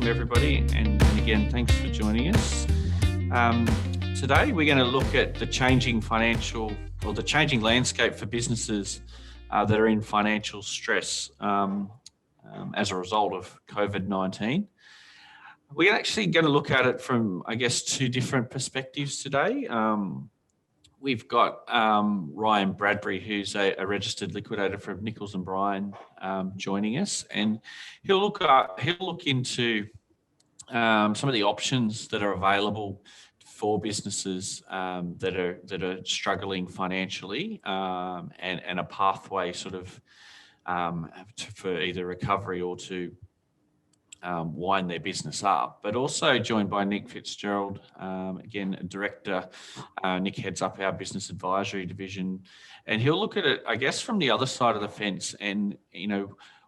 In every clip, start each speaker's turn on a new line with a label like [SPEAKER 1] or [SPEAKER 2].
[SPEAKER 1] welcome everybody, and again, thanks for joining us. Today, we're going to look at the changing the changing landscape for businesses that are in financial stress as a result of Covid-19. We're actually going to look at it from, I guess, two different perspectives today. We've got Ryan Bradbury, who's a registered liquidator from Nicols Brien, joining us, and he'll look into some of the options that are available for businesses that are struggling financially, and a pathway sort of for either recovery or to wind their business up. But also joined by Nick Fitzgerald, again, a director. Nick heads up our business advisory division, and he'll look at it, I guess, from the other side of the fence. And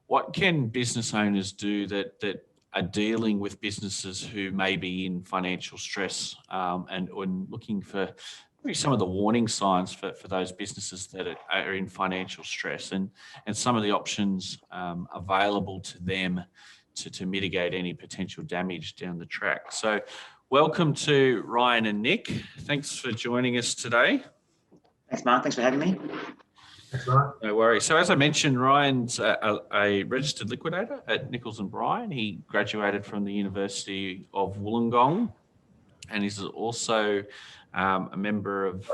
[SPEAKER 1] what can business owners do that are dealing with businesses who may be in financial stress, and looking for maybe some of the warning signs for those businesses that are in financial stress, and some of the options available to them to mitigate any potential damage down the track. So welcome to Ryan and Nick. Thanks for joining us today.
[SPEAKER 2] Thanks, Mark. Thanks for having me.
[SPEAKER 3] Thanks, Mark.
[SPEAKER 1] No worries. So as I mentioned, Ryan's a registered liquidator at Nicols Brien. He graduated from the University of Wollongong, and is also a member of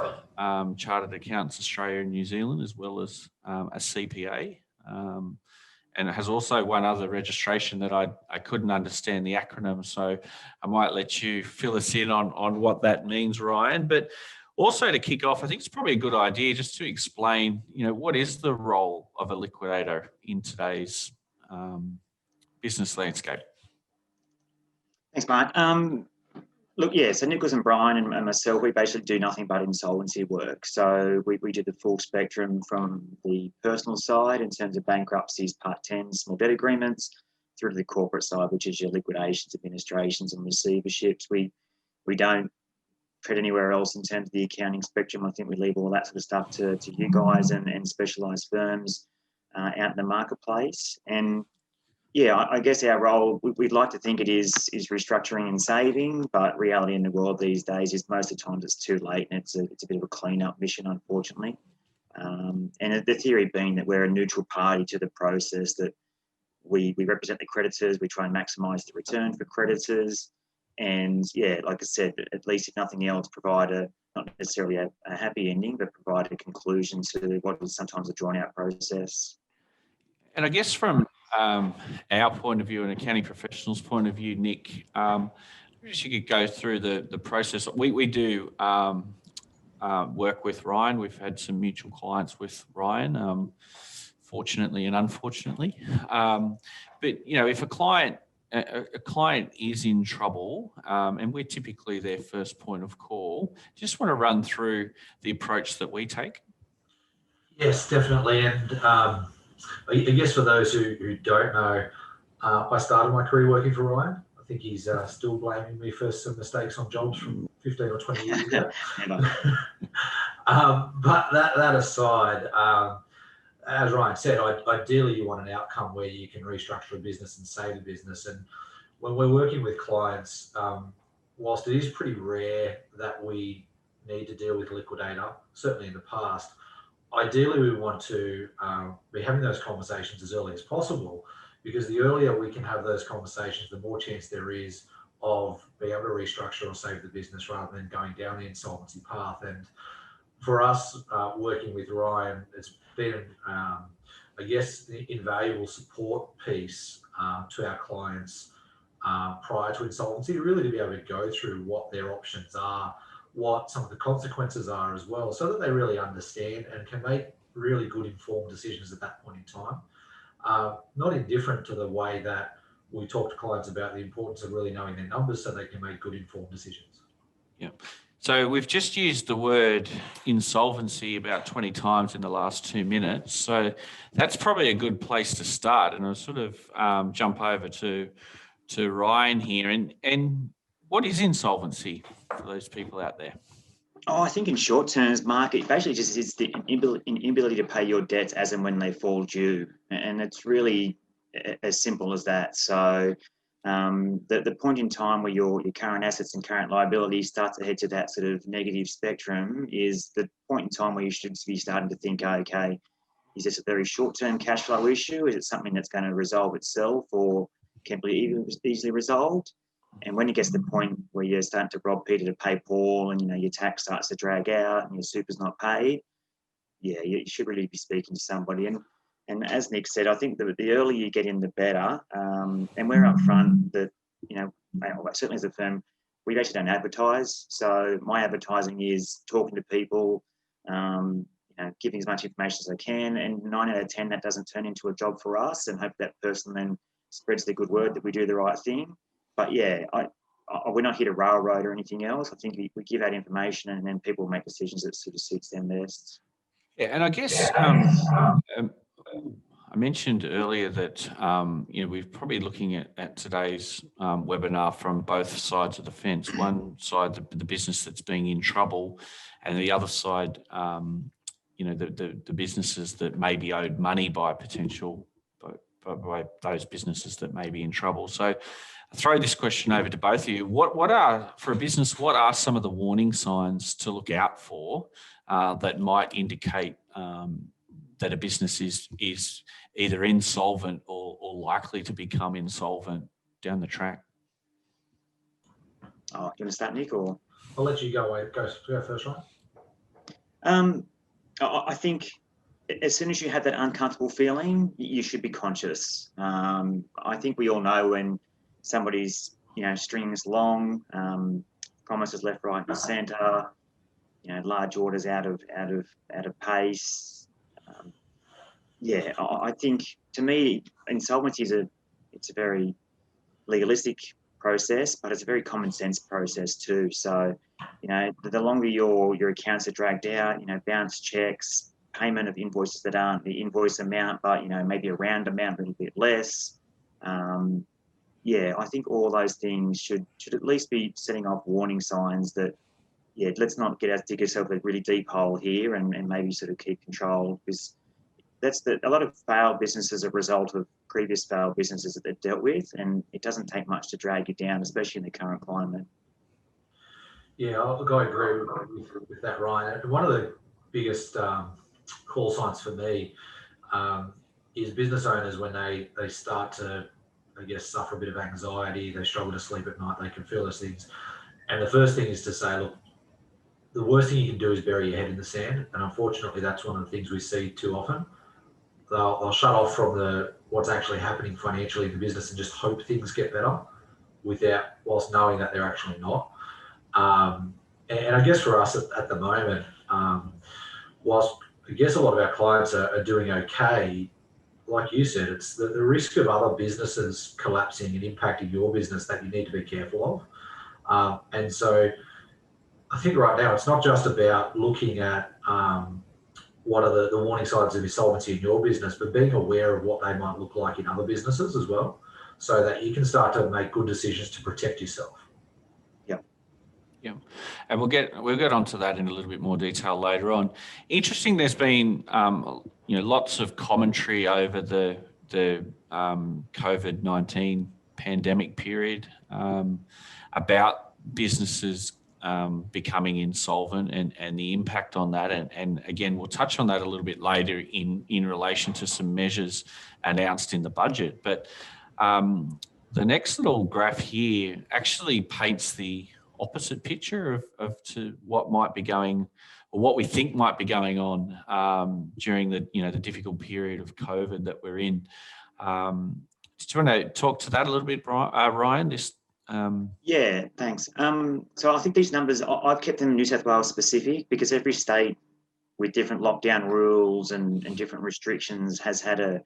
[SPEAKER 1] Chartered Accountants Australia and New Zealand, as well as a CPA. And it has also one other registration that I couldn't understand the acronym, so I might let you fill us in on what that means, Ryan. But also to kick off, I think it's probably a good idea just to explain, what is the role of a liquidator in today's business landscape?
[SPEAKER 2] Thanks, Mark. So Nicols Brien and myself, we basically do nothing but insolvency work. So we do the full spectrum from the personal side in terms of bankruptcies, Part 10, small debt agreements, through to the corporate side, which is your liquidations, administrations and receiverships. We don't tread anywhere else in terms of the accounting spectrum. I think we leave all that sort of stuff to you guys and specialised firms out in the marketplace. And yeah, I guess our role, we'd like to think it is restructuring and saving, but reality in the world these days is most of the times it's too late, and it's a bit of a clean-up mission, unfortunately. And the theory being that we're a neutral party to the process, that we represent the creditors, we try and maximise the return for creditors, and yeah, like I said, at least if nothing else, provide not necessarily a happy ending, but provide a conclusion to what is sometimes a drawn-out process.
[SPEAKER 1] And I guess from our point of view, an accounting professional's point of view, Nick, you could go through the process. We do work with Ryan. We've had some mutual clients with Ryan, fortunately and unfortunately. But if a client is in trouble, and we're typically their first point of call, just want to run through the approach that we take.
[SPEAKER 3] Yes, definitely. And I guess for those who don't know, I started my career working for Ryan. I think he's still blaming me for some mistakes on jobs from 15 or 20 years ago. But that aside, as Ryan said, ideally you want an outcome where you can restructure a business and save a business. And when we're working with clients, whilst it is pretty rare that we need to deal with a liquidator, certainly in the past, ideally, we want to be having those conversations as early as possible, because the earlier we can have those conversations, the more chance there is of being able to restructure or save the business rather than going down the insolvency path. And for us, working with Ryan, it's been, I guess, the invaluable support piece to our clients prior to insolvency, really to be able to go through what their options are, what some of the consequences are as well, so that they really understand and can make really good informed decisions at that point in time. Not indifferent to the way that we talk to clients about the importance of really knowing their numbers so they can make good informed decisions.
[SPEAKER 1] Yeah. So we've just used the word insolvency about 20 times in the last 2 minutes. So that's probably a good place to start. And I'll sort of jump over to Ryan here. And what is insolvency for those people out there?
[SPEAKER 2] Oh, I think in short terms, Mark, it basically just is the inability to pay your debts as and when they fall due. And it's really as simple as that. So The point in time where your current assets and current liabilities start to head to that sort of negative spectrum is the point in time where you should be starting to think, okay, is this a very short-term cash flow issue? Is it something that's going to resolve itself or can be easily resolved? And when it gets to the point where you're starting to rob Peter to pay Paul and, your tax starts to drag out and your super's not paid, yeah, you should really be speaking to somebody. And as Nick said, I think the earlier you get in, the better. And we're upfront that, certainly as a firm, we actually don't advertise. So my advertising is talking to people, giving as much information as I can. And 9 out of 10, that doesn't turn into a job for us, and hope that person then spreads the good word that we do the right thing. But yeah, we're not here to railroad or anything else. I think we give out information and then people make decisions that sort of suits them best.
[SPEAKER 1] Yeah, and I guess I mentioned earlier that we're probably looking at today's webinar from both sides of the fence. One side, the business that's being in trouble, and the other side, the businesses that may be owed money by by those businesses that may be in trouble. So I throw this question over to both of you. What are some of the warning signs to look out for that might indicate that a business is either insolvent or likely to become insolvent down the track?
[SPEAKER 2] Oh, do you want to start, Nick? Or
[SPEAKER 3] I'll let you go. Go first, Ryan.
[SPEAKER 2] I think as soon as you have that uncomfortable feeling, you should be conscious. I think we all know when somebody's strings long, promises left, right, and centre, large orders out of pace. I think, to me, insolvency it's a very legalistic process, but it's a very common sense process too. So, the longer your accounts are dragged out, bounce checks, payment of invoices that aren't the invoice amount, but maybe a round amount, a little bit less. I think all those things should at least be setting off warning signs that, let's not dig ourselves a really deep hole here and maybe sort of keep control, because a lot of failed businesses are a result of previous failed businesses that they've dealt with, and it doesn't take much to drag you down, especially in the current climate.
[SPEAKER 3] Yeah, I agree with that, Ryan. And one of the biggest call signs for me is business owners when they start to, I guess, suffer a bit of anxiety, they struggle to sleep at night, they can feel those things. And the first thing is to say, look, the worst thing you can do is bury your head in the sand. And unfortunately, that's one of the things we see too often. They'll shut off from what's actually happening financially in the business and just hope things get better whilst knowing that they're actually not. And I guess for us at the moment, whilst I guess a lot of our clients are doing okay, like you said, it's the risk of other businesses collapsing and impacting your business that you need to be careful of. And so I think right now it's not just about looking at what are the warning signs of insolvency in your business, but being aware of what they might look like in other businesses as well, so that you can start to make good decisions to protect yourself.
[SPEAKER 1] Yeah, and we'll get onto that in a little bit more detail later on. Interesting, there's been lots of commentary over the COVID-19 pandemic period about businesses becoming insolvent and the impact on that. And again, we'll touch on that a little bit later in relation to some measures announced in the budget. But the next little graph here actually paints the opposite picture of to what might be going, or what we think might be going on during the difficult period of COVID that we're in. Do you want to talk to that a little bit, Ryan?
[SPEAKER 2] Yeah, thanks. So I think these numbers, I've kept them New South Wales specific, because every state with different lockdown rules and different restrictions has had a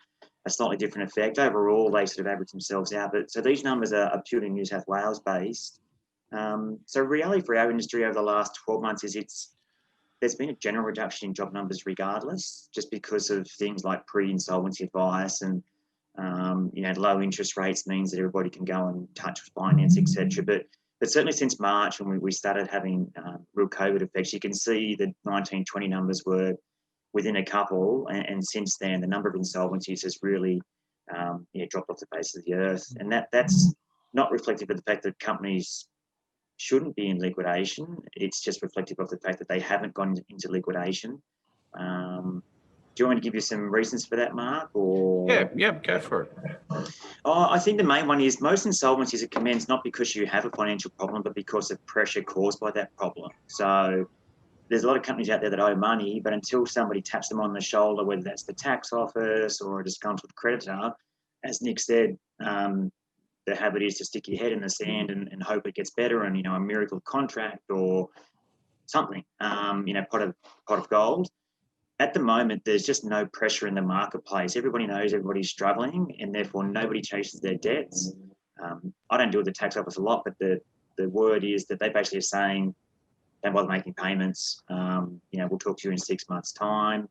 [SPEAKER 2] slightly different effect. Overall, they sort of average themselves out. But so these numbers are purely New South Wales based. So reality for our industry over the last 12 months is there's been a general reduction in job numbers regardless, just because of things like pre-insolvency advice and low interest rates means that everybody can go and touch finance, etc. But certainly since March, when we started having real COVID effects, you can see the 19-20 numbers were within a couple, and since then the number of insolvencies has really dropped off the face of the earth, and that's not reflective of the fact that companies shouldn't be in liquidation. It's just reflective of the fact that they haven't gone into liquidation. Do you want me to give you some reasons for that, Mark? Or
[SPEAKER 1] Yeah, go for it.
[SPEAKER 2] I think the main one is most insolvencies are commenced not because you have a financial problem, but because of pressure caused by that problem. So there's a lot of companies out there that owe money, but until somebody taps them on the shoulder, whether that's the tax office or a disgruntled creditor, as Nick said, the habit is to stick your head in the sand and hope it gets better, and a miracle contract or something, pot of gold. At the moment, there's just no pressure in the marketplace. Everybody knows everybody's struggling, and therefore nobody chases their debts. I don't deal with the tax office a lot, but the word is that they basically are saying, don't bother making payments. We'll talk to you in 6 months' time.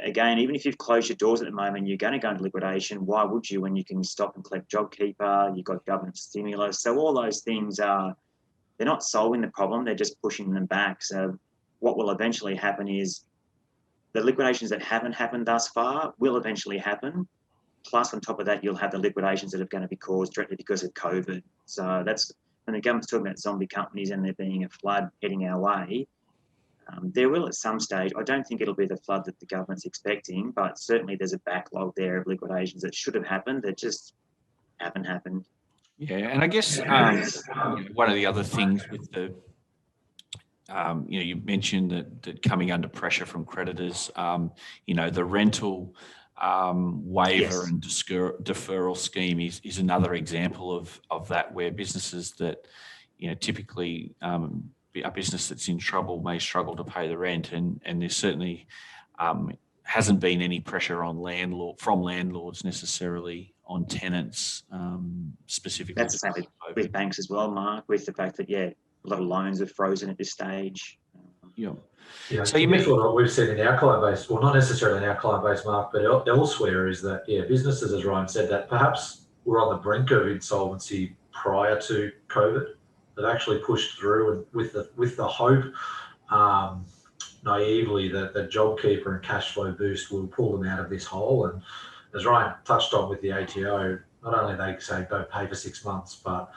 [SPEAKER 2] Again, even if you've closed your doors at the moment, you're going to go into liquidation. Why would you when you can stop and collect JobKeeper? You've got government stimulus. So all those things they're not solving the problem. They're just pushing them back. So what will eventually happen is the liquidations that haven't happened thus far will eventually happen. Plus, on top of that, you'll have the liquidations that are going to be caused directly because of COVID. So that's when the government's talking about zombie companies and there being a flood heading our way. There will at some stage. I don't think it'll be the flood that the government's expecting, but certainly there's a backlog there of liquidations that should have happened that just haven't happened.
[SPEAKER 1] Yeah, and I guess one of the other things with the you mentioned that coming under pressure from creditors, the rental waiver and deferral scheme is another example of that, where businesses that, typically a business that's in trouble may struggle to pay the rent, and there certainly hasn't been any pressure on landlords necessarily on tenants specifically.
[SPEAKER 2] That's the same with banks as well, Mark, with the fact that, a lot of loans are frozen at this stage.
[SPEAKER 3] Yeah. So you mentioned what we've seen in our client base, well, not necessarily in our client base, Mark, but elsewhere, is that, businesses, as Ryan said, that perhaps were on the brink of insolvency prior to COVID, have actually pushed through, and with the hope, naively, that the JobKeeper and cash flow boost will pull them out of this hole. And as Ryan touched on with the ATO, not only they say don't pay for 6 months, but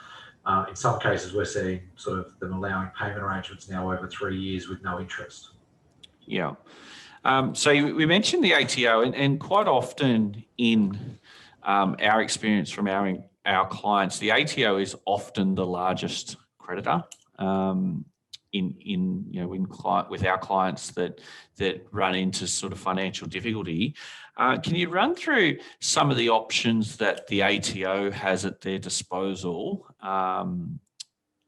[SPEAKER 3] in some cases, we're seeing sort of them allowing payment arrangements now over 3 years with no interest.
[SPEAKER 1] Yeah. So we mentioned the ATO, and quite often in our experience from our clients, the ATO is often the largest creditor with our clients that run into sort of financial difficulty. Can you run through some of the options that the ATO has at their disposal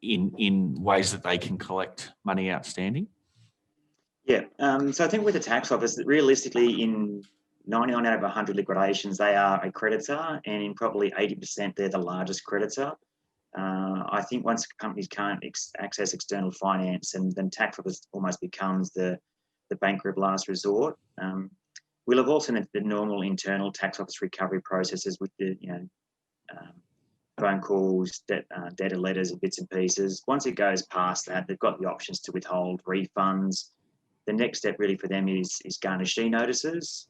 [SPEAKER 1] in ways that they can collect money outstanding?
[SPEAKER 2] Yeah. So I think with the tax office, realistically, in 99 out of 100 liquidations, they are a creditor, and in probably 80%, they're the largest creditor. I think once companies can't access external finance, and then tax office almost becomes the banker of last resort. We'll have also the normal internal tax office recovery processes with the phone calls, debtor letters, and bits and pieces. Once it goes past that, they've got the options to withhold refunds. The next step really for them is garnishee notices,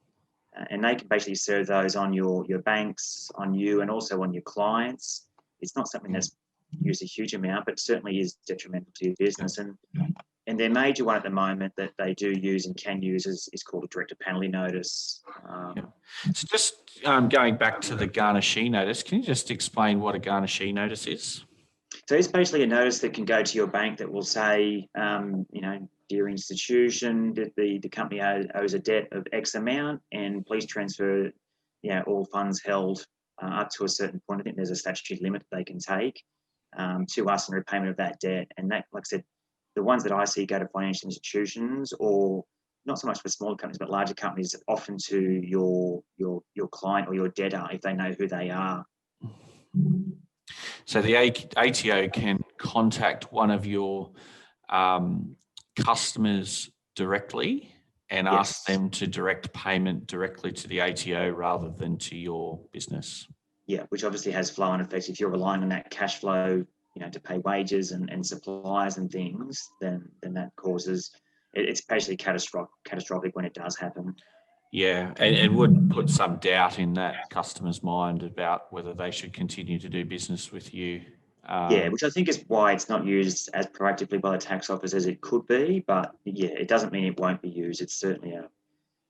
[SPEAKER 2] and they can basically serve those on your banks, on you, and also on your clients. It's not something that's used a huge amount, but certainly is detrimental to your business. And their major one at the moment that they do use and can use is called a director penalty notice.
[SPEAKER 1] So just going back to the garnishee notice, can you just explain what a garnishee notice is?
[SPEAKER 2] So it's basically a notice that can go to your bank that will say, dear institution, that the company owes a debt of X amount, and please transfer, all funds held up to a certain point. I think there's a statutory limit that they can take to us in repayment of that debt. And that, like I said, the ones that I see go to financial institutions, or not so much for smaller companies, but larger companies, often to your client or your debtor if they know who they are.
[SPEAKER 1] So the ATO can contact one of your customers directly and ask them to direct payment directly to the ATO rather than to your business. Yeah,
[SPEAKER 2] which obviously has flow-on effects. If you're relying on that cash flow, to pay wages and supplies and things, then that causes, it's basically catastrophic when it does happen.
[SPEAKER 1] Yeah, and it would put some doubt in that customer's mind about whether they should continue to do business with you.
[SPEAKER 2] Yeah, which I think is why it's not used as proactively by the tax office as it could be. But yeah, it doesn't mean it won't be used. It's certainly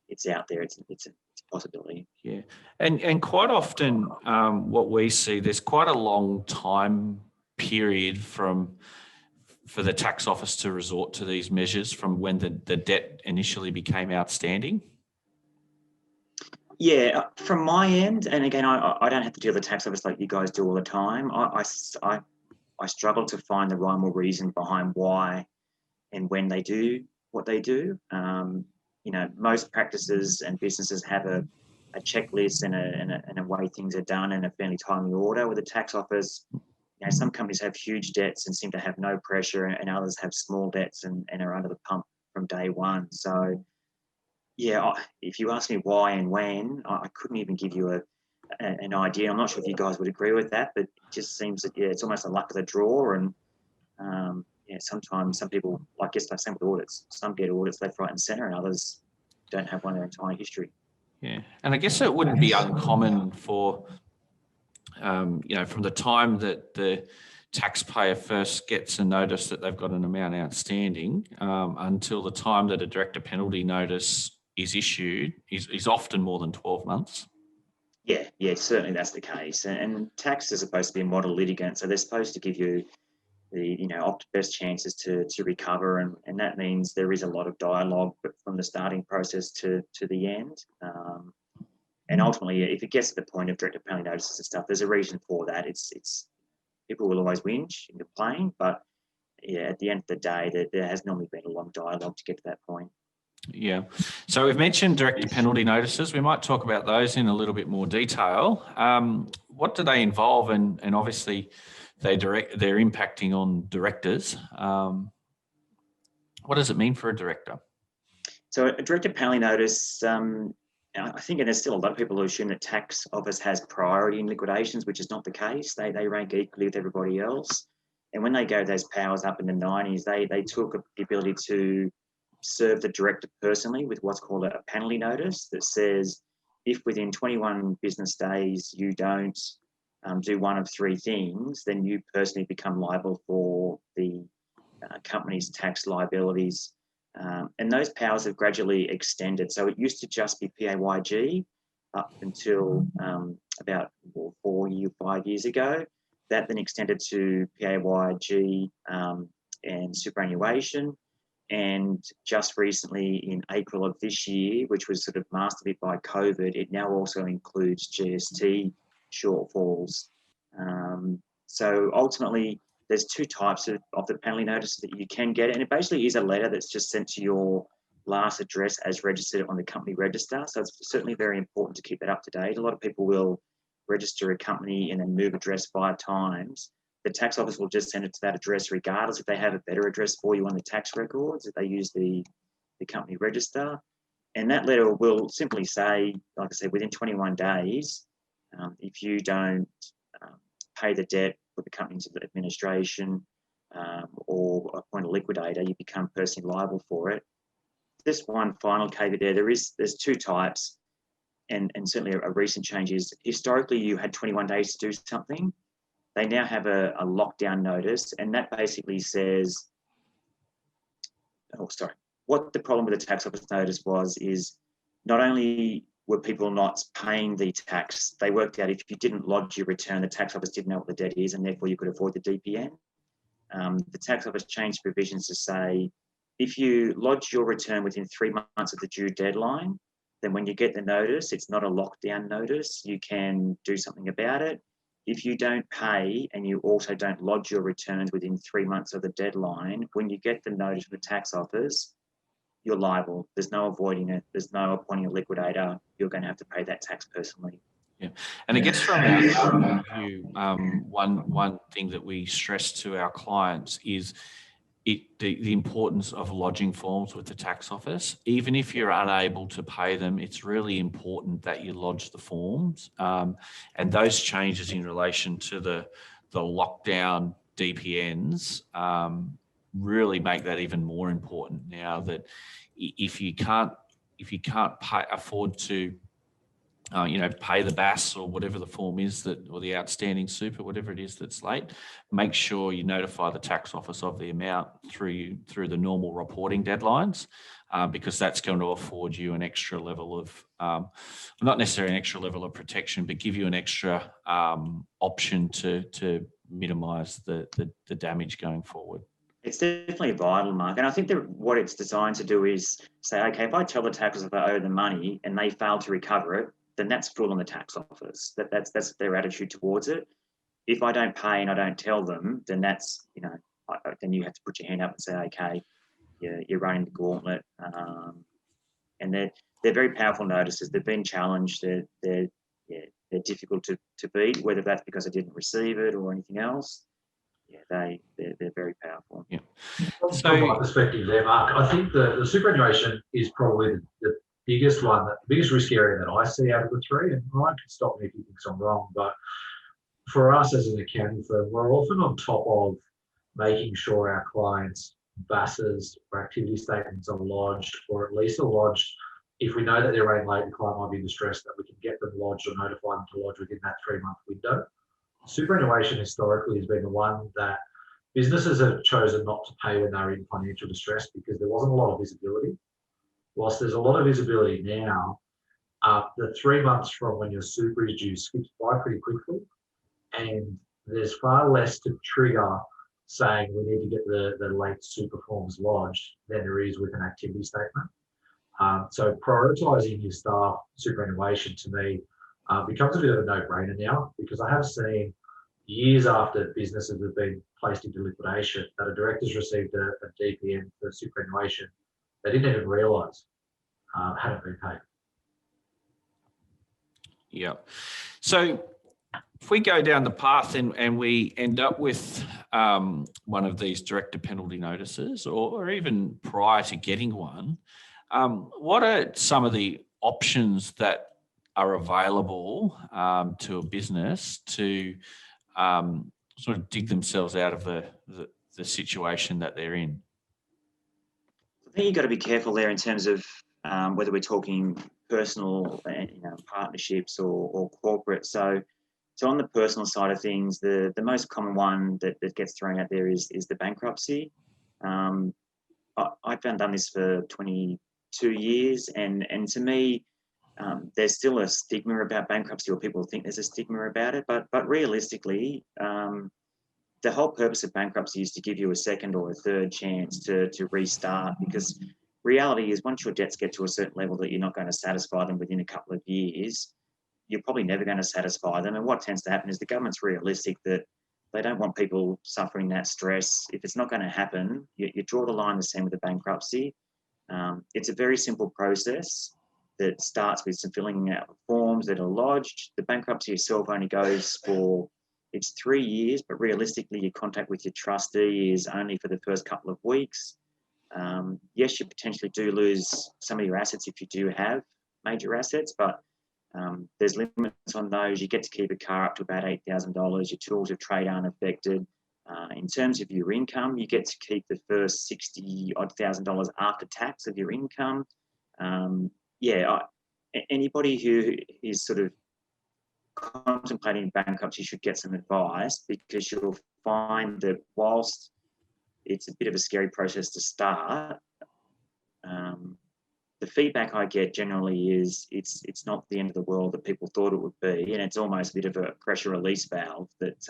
[SPEAKER 2] it's out there. It's a possibility.
[SPEAKER 1] Yeah, and quite often what we see, there's quite a long time period for the tax office to resort to these measures from when the debt initially became outstanding.
[SPEAKER 2] Yeah, from my end, and again, I don't have to deal with the tax office like you guys do all the time. I struggle to find the rhyme or reason behind why and when they do what they do. Most practices and businesses have a checklist and a way things are done in a fairly timely order. With the tax office, some companies have huge debts and seem to have no pressure, and others have small debts and are under the pump from day one. So, yeah, if you ask me why and when, I couldn't even give you an idea. I'm not sure if you guys would agree with that, but it just seems that, it's almost a luck of the draw. And sometimes some people, I guess the same with audits. Some get audits left, right and centre, and others don't have one in their entire history.
[SPEAKER 1] Yeah, and I guess it wouldn't be uncommon for, from the time that the taxpayer first gets a notice that they've got an amount outstanding until the time that a director penalty notice is issued is often more than 12 months.
[SPEAKER 2] Yeah, certainly that's the case. And tax is supposed to be a model litigant, so they're supposed to give you the best chances to recover, and that means there is a lot of dialogue from the starting process to the end. And ultimately, if it gets to the point of director penalty notices and stuff, there's a reason for that. It's people will always whinge and complain, but yeah, at the end of the day, there has normally been a long dialogue to get to that point.
[SPEAKER 1] Yeah. So we've mentioned director penalty notices. We might talk about those in a little bit more detail. What do they involve? And obviously they're impacting on directors. What does it mean for a director?
[SPEAKER 2] So a director penalty notice, I think, and there's still a lot of people who assume that tax office has priority in liquidations, which is not the case. They rank equally with everybody else. And when they gave those powers up in the 90s, they took the ability to serve the director personally with what's called a penalty notice that says, if within 21 business days you don't do one of three things, then you personally become liable for the company's tax liabilities. And those powers have gradually extended. So it used to just be PAYG up until about 5 years ago. That then extended to PAYG and superannuation. And just recently in April of this year, which was sort of mastered by COVID, it now also includes GST shortfalls. So ultimately, there's two types of the penalty notice that you can get. And it basically is a letter that's just sent to your last address as registered on the company register. So it's certainly very important to keep that up to date. A lot of people will register a company and then move address 5 times. The tax office will just send it to that address regardless if they have a better address for you on the tax records, if they use the company register. And that letter will simply say, like I said, within 21 days, if you don't pay the debt, put the company into the administration or appoint a liquidator, you become personally liable for it. Just one final caveat there, there's two types, and certainly a recent change is, historically you had 21 days to do something. They now have a lockdown notice, and that basically says, what the problem with the tax office notice is not only were people not paying the tax, they worked out if you didn't lodge your return, the tax office didn't know what the debt is, and therefore you could avoid the DPN. The tax office changed provisions to say, if you lodge your return within 3 months of the due deadline, then when you get the notice, it's not a lockdown notice, you can do something about it. If you don't pay and you also don't lodge your returns within 3 months of the deadline, when you get the notice from the tax office, you're liable. There's no avoiding it. There's no appointing a liquidator. You're going to have to pay that tax personally.
[SPEAKER 1] Yeah, and I guess from our point of view, one thing that we stress to our clients is the importance of lodging forms with the tax office. Even if you're unable to pay them, it's really important that you lodge the forms. And those changes in relation to the lockdown DPNs really make that even more important now, that if you can't if you can't afford to pay the BAS or whatever the form is or the outstanding super, whatever it is that's late, make sure you notify the tax office of the amount through the normal reporting deadlines, because that's going to afford you an extra level of, not necessarily an extra level of protection, but give you an extra option to minimise the damage going forward.
[SPEAKER 2] It's definitely vital, Mark. And I think that what it's designed to do is say, okay, if I tell the tax office I owe them money and they fail to recover it, then that's full on the tax office. That's their attitude towards it. If I don't pay and I don't tell them, then that's, then you have to put your hand up and say, okay, you're running the gauntlet. And they're very powerful notices. They've been challenged. They're difficult to beat, whether that's because I didn't receive it or anything else. Yeah, they're very powerful.
[SPEAKER 1] Yeah.
[SPEAKER 3] From my perspective there, Mark, I think the superannuation is probably the biggest one, the biggest risk area that I see out of the three. And Ryan can stop me if he thinks I'm wrong, but for us as an accounting firm, we're often on top of making sure our clients' BASs or activity statements are lodged, or at least are lodged. If we know that they're running late, the client might be distressed, that we can get them lodged or notify them to lodge within that 3-month window. Superannuation historically has been the one that businesses have chosen not to pay when they're in financial distress because there wasn't a lot of visibility. Whilst there's a lot of visibility now, the 3 months from when your super is due skips by pretty quickly, and there's far less to trigger saying we need to get the late super forms lodged than there is with an activity statement. So prioritising your staff superannuation to me becomes a bit of a no-brainer now, because I have seen years after businesses have been placed into liquidation that a director's received a DPN for superannuation they didn't even realise hadn't been paid.
[SPEAKER 1] Yeah. So if we go down the path and we end up with one of these director penalty notices, or even prior to getting one, what are some of the options that are available to a business to sort of dig themselves out of the situation that they're in?
[SPEAKER 2] I think you've got to be careful there in terms of whether we're talking personal partnerships or corporate. So on the personal side of things, the most common one that gets thrown out there is the bankruptcy. I've done this for 22 years, and to me, there's still a stigma about bankruptcy, or people think there's a stigma about it. But realistically, the whole purpose of bankruptcy is to give you a second or a third chance to restart, because reality is once your debts get to a certain level that you're not going to satisfy them within a couple of years, you're probably never going to satisfy them. And what tends to happen is the government's realistic that they don't want people suffering that stress. If it's not going to happen, you draw the line the same with the bankruptcy. It's a very simple process that starts with some filling out forms that are lodged. The bankruptcy itself only goes for, it's 3 years, but realistically your contact with your trustee is only for the first couple of weeks. Yes, you potentially do lose some of your assets if you do have major assets, but there's limits on those. You get to keep a car up to about $8,000. Your tools of trade aren't affected. In terms of your income, you get to keep the first $60,000 after tax of your income. Anybody who is sort of contemplating bankruptcy should get some advice, because you'll find that whilst it's a bit of a scary process to start, the feedback I get generally is it's not the end of the world that people thought it would be, and it's almost a bit of a pressure release valve. That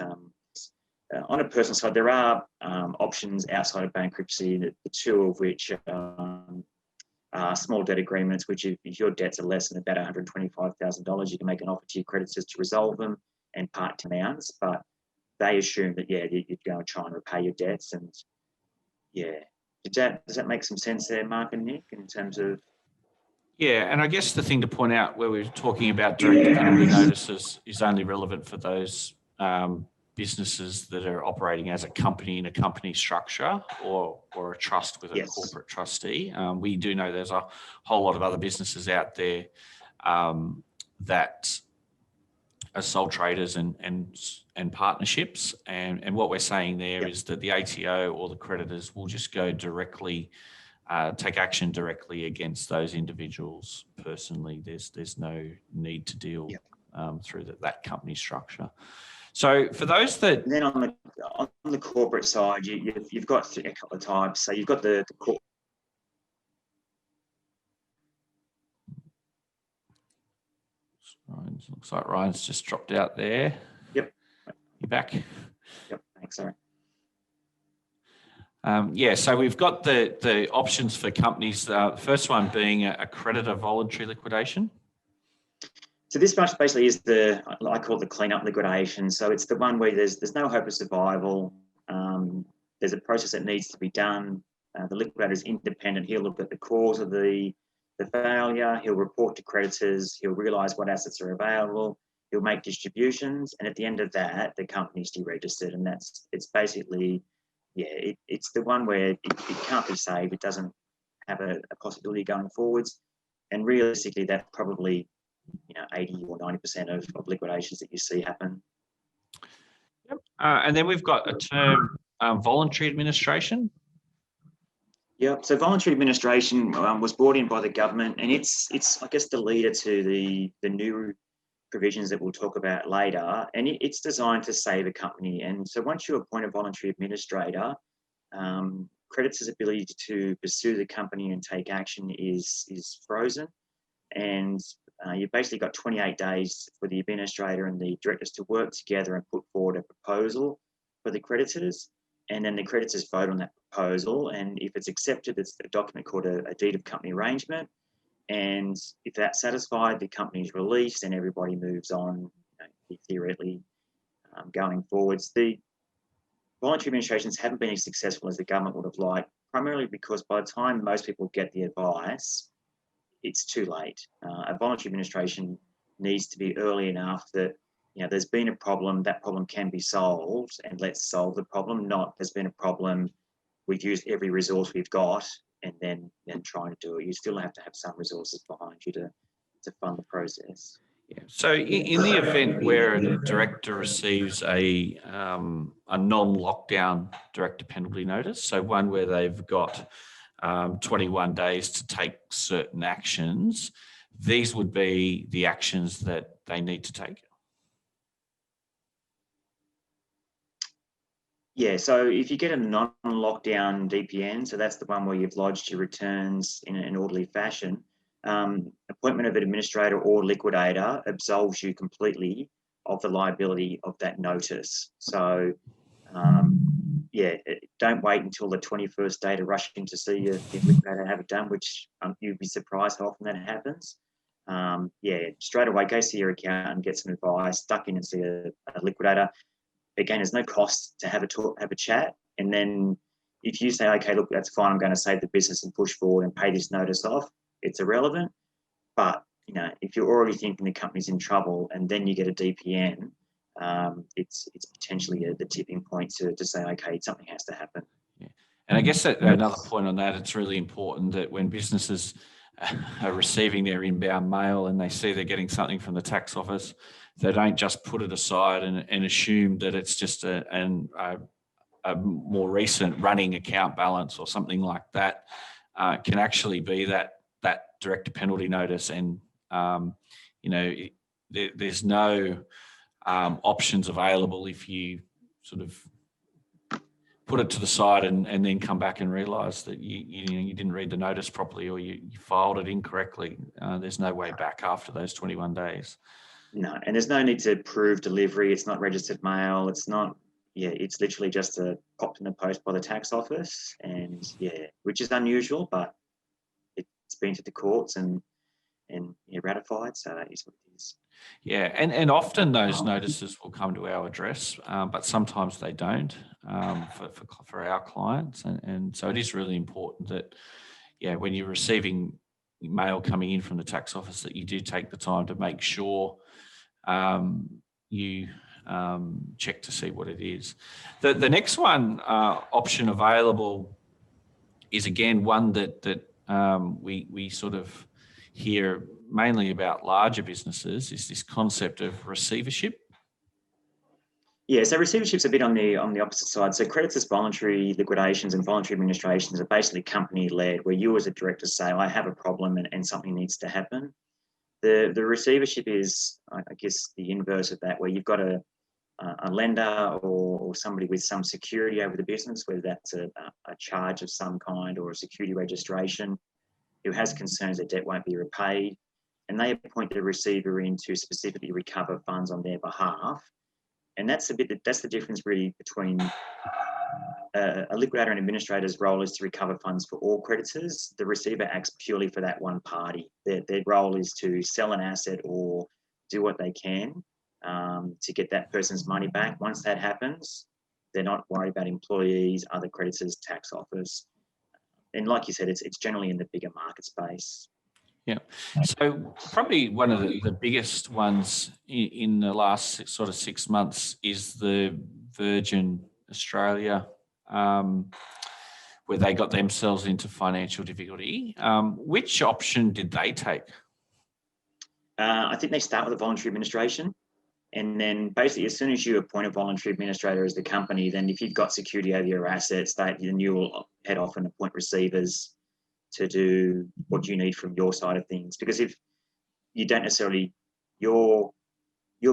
[SPEAKER 2] on a personal side, there are options outside of bankruptcy, the two of which are small debt agreements, which if your debts are less than about $125,000, you can make an offer to your creditors to resolve them and part amounts, but they assume that, you'd go and try and repay your debts. And does that make some sense there, Mark and Nick, in terms of?
[SPEAKER 1] Yeah, and I guess the thing to point out where we're talking about direct penalty notices is only relevant for those businesses that are operating as a company in a company structure or a trust with a corporate trustee. We do know there's a whole lot of other businesses out there that are sole traders and partnerships. And what we're saying there is that the ATO or the creditors will just go directly take action directly against those individuals personally. There's no need to deal through that company structure. So for those that...
[SPEAKER 2] And then on the corporate side, you've got a couple of types. So you've got the corporate...
[SPEAKER 1] Looks like Ryan's just dropped out there.
[SPEAKER 2] Yep.
[SPEAKER 1] You're back.
[SPEAKER 2] Yep, thanks, sorry.
[SPEAKER 1] So we've got the options for companies. The first one being a creditor voluntary liquidation.
[SPEAKER 2] So this basically is I call it the cleanup liquidation. So it's the one where there's no hope of survival. There's a process that needs to be done. The liquidator is independent. He'll look at the cause of the failure. He'll report to creditors. He'll realise what assets are available. He'll make distributions, and at the end of that, the company's deregistered. And it's basically, it's the one where it can't be saved. It doesn't have a possibility going forwards. And realistically, that's probably 80 or 90% of liquidations that you see happen.
[SPEAKER 1] Yep. And then we've got a term, voluntary administration.
[SPEAKER 2] Yep. So voluntary administration was brought in by the government, and it's I guess the leader to the new provisions that we'll talk about later. And it's designed to save a company. And so once you appoint a voluntary administrator, creditors' ability to pursue the company and take action is frozen. And you've basically got 28 days for the administrator and the directors to work together and put forward a proposal for the creditors. And then the creditors vote on that proposal. And if it's accepted, it's a document called a deed of company arrangement. And if that's satisfied, the company is released and everybody moves on, theoretically, going forwards. The voluntary administrations haven't been as successful as the government would have liked, primarily because by the time most people get the advice, it's too late. A voluntary administration needs to be early enough that there's been a problem, that problem can be solved, and let's solve the problem. Not there's been a problem, we've used every resource we've got, and then trying to do it. You still have to have some resources behind you to fund the process.
[SPEAKER 1] Yeah. So in the event where a director receives a non-lockdown director penalty notice, so one where they've got 21 days to take certain actions, these would be the actions that they need to take.
[SPEAKER 2] Yeah, so if you get a non-lockdown DPN, so that's the one where you've lodged your returns in an orderly fashion, appointment of an administrator or liquidator absolves you completely of the liability of that notice. So, don't wait until the 21st day to rush in to see your liquidator have it done, which you'd be surprised how often that happens. Straight away, go see your accountant, get some advice, duck in and see a liquidator. Again, there's no cost to have a chat. And then if you say, okay, look, that's fine, I'm going to save the business and push forward and pay this notice off, it's irrelevant. But, if you're already thinking the company's in trouble and then you get a DPN, it's potentially the tipping point to say, okay, something has to happen.
[SPEAKER 1] Yeah. And I guess that another point on that, it's really important that when businesses are receiving their inbound mail and they see they're getting something from the tax office, they don't just put it aside and assume that it's just a more recent running account balance or something like that. Can actually be that director penalty notice, and there's no options available if you sort of put it to the side and then come back and realise that you didn't read the notice properly or you filed it incorrectly. There's no way back after those 21 days.
[SPEAKER 2] No, and there's no need to prove delivery. It's not registered mail. It's not, it's literally just popped in the post by the tax office, and which is unusual, but it's been to the courts and ratified, so that is what it is.
[SPEAKER 1] Yeah, and often those notices will come to our address, but sometimes they don't for our clients, and so it is really important that when you're receiving mail coming in from the tax office, that you do take the time to make sure you check to see what it is. The next one option available is again one that we sort of hear mainly about larger businesses, is this concept of receivership.
[SPEAKER 2] Yeah, so receivership's a bit on the opposite side. So creditors' voluntary liquidations and voluntary administrations are basically company-led, where you as a director say, I have a problem and something needs to happen. The receivership is, I guess, the inverse of that, where you've got a lender or somebody with some security over the business, whether that's a charge of some kind or a security registration, who has concerns that debt won't be repaid, and they appoint the receiver in to specifically recover funds on their behalf. And that's the difference really between a liquidator and administrator's role is to recover funds for all creditors. The receiver acts purely for that one party. Their role is to sell an asset or do what they can to get that person's money back. Once that happens, they're not worried about employees, other creditors, tax office. And like you said, it's generally in the bigger market space.
[SPEAKER 1] Yeah. So probably one of the biggest ones in the last sort of 6 months is the Virgin Australia, where they got themselves into financial difficulty. Which option did they take?
[SPEAKER 2] I think they start with a voluntary administration. And then basically, as soon as you appoint a voluntary administrator as the company, then if you've got security over your assets, then you will head off and appoint receivers to do what you need from your side of things. Because if you don't necessarily, your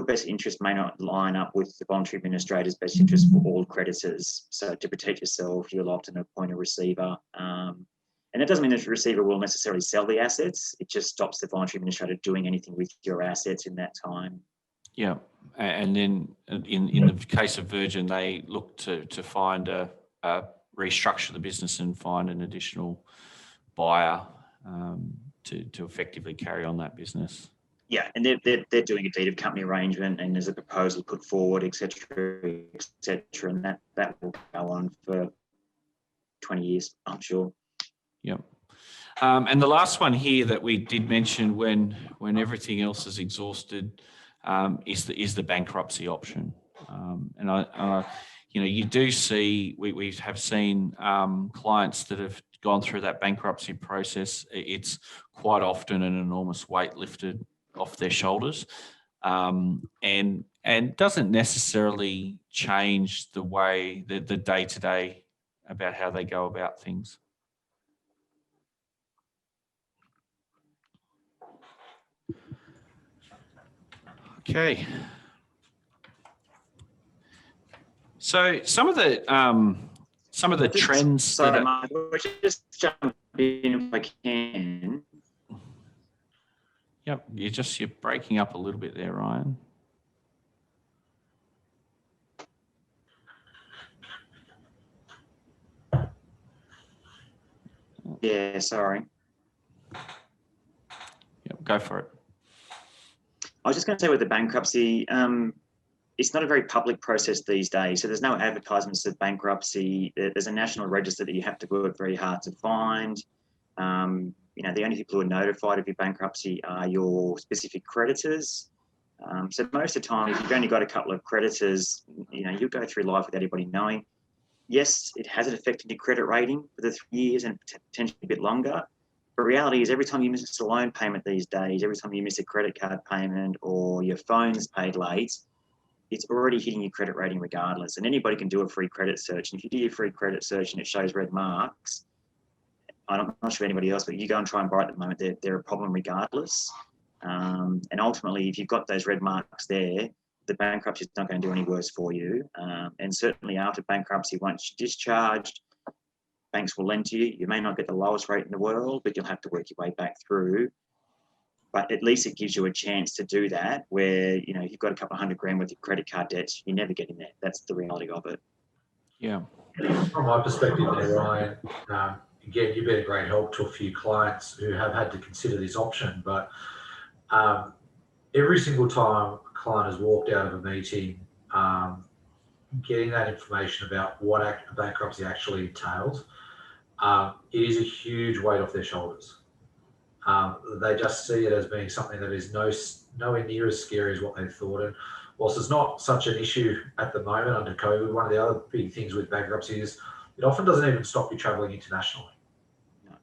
[SPEAKER 2] best interest may not line up with the voluntary administrator's best interest for all creditors. So to protect yourself, you'll often appoint a receiver. And it doesn't mean that the receiver will necessarily sell the assets. It just stops the voluntary administrator doing anything with your assets in that time.
[SPEAKER 1] Yeah. And then in the case of Virgin, they look to find restructure the business and find an additional buyer to effectively carry on that business.
[SPEAKER 2] Yeah, and they're doing a deed of company arrangement, and there's a proposal put forward, etc., and that will go on for 20 years, I'm sure.
[SPEAKER 1] Yeah. And the last one here that we did mention when everything else is exhausted is the bankruptcy option. And you do see we have seen clients that have gone through that bankruptcy process. It's quite often an enormous weight lifted off their shoulders, and doesn't necessarily change the way the day-to-day about how they go about things. Okay. So some of the trends.
[SPEAKER 2] Sorry, Mark, just jump in if I can.
[SPEAKER 1] Yep, you're breaking up a little bit there, Ryan.
[SPEAKER 2] Yeah, sorry.
[SPEAKER 1] Yep, go for it.
[SPEAKER 2] I was just going to say with the bankruptcy, it's not a very public process these days. So there's no advertisements of bankruptcy. There's a national register that you have to work very hard to find. The only people who are notified of your bankruptcy are your specific creditors. So most of the time, if you've only got a couple of creditors, you'll go through life without anybody knowing. Yes, it has affected your credit rating for the 3 years and potentially a bit longer. But reality is every time you miss a loan payment these days, every time you miss a credit card payment or your phone's paid late, it's already hitting your credit rating regardless. And anybody can do a free credit search. And if you do your free credit search and it shows red marks, I'm not sure anybody else, but you go and try and borrow at the moment, they're a problem regardless. And ultimately, if you've got those red marks there, the bankruptcy is not going to do any worse for you. And certainly after bankruptcy, once you're discharged, banks will lend to you. You may not get the lowest rate in the world, but you'll have to work your way back through. But at least it gives you a chance to do that where, you've got a couple of $100 grand worth of credit card debts, you're never getting there. That's the reality of it.
[SPEAKER 1] Yeah.
[SPEAKER 3] From my perspective there, Ryan, again, you've been a great help to a few clients who have had to consider this option. But every single time a client has walked out of a meeting, getting that information about what a bankruptcy actually entails, it is a huge weight off their shoulders. They just see it as being something that is nowhere near as scary as what they thought. And whilst it's not such an issue at the moment under COVID, one of the other big things with bankruptcy is it often doesn't even stop you traveling internationally.
[SPEAKER 2] No.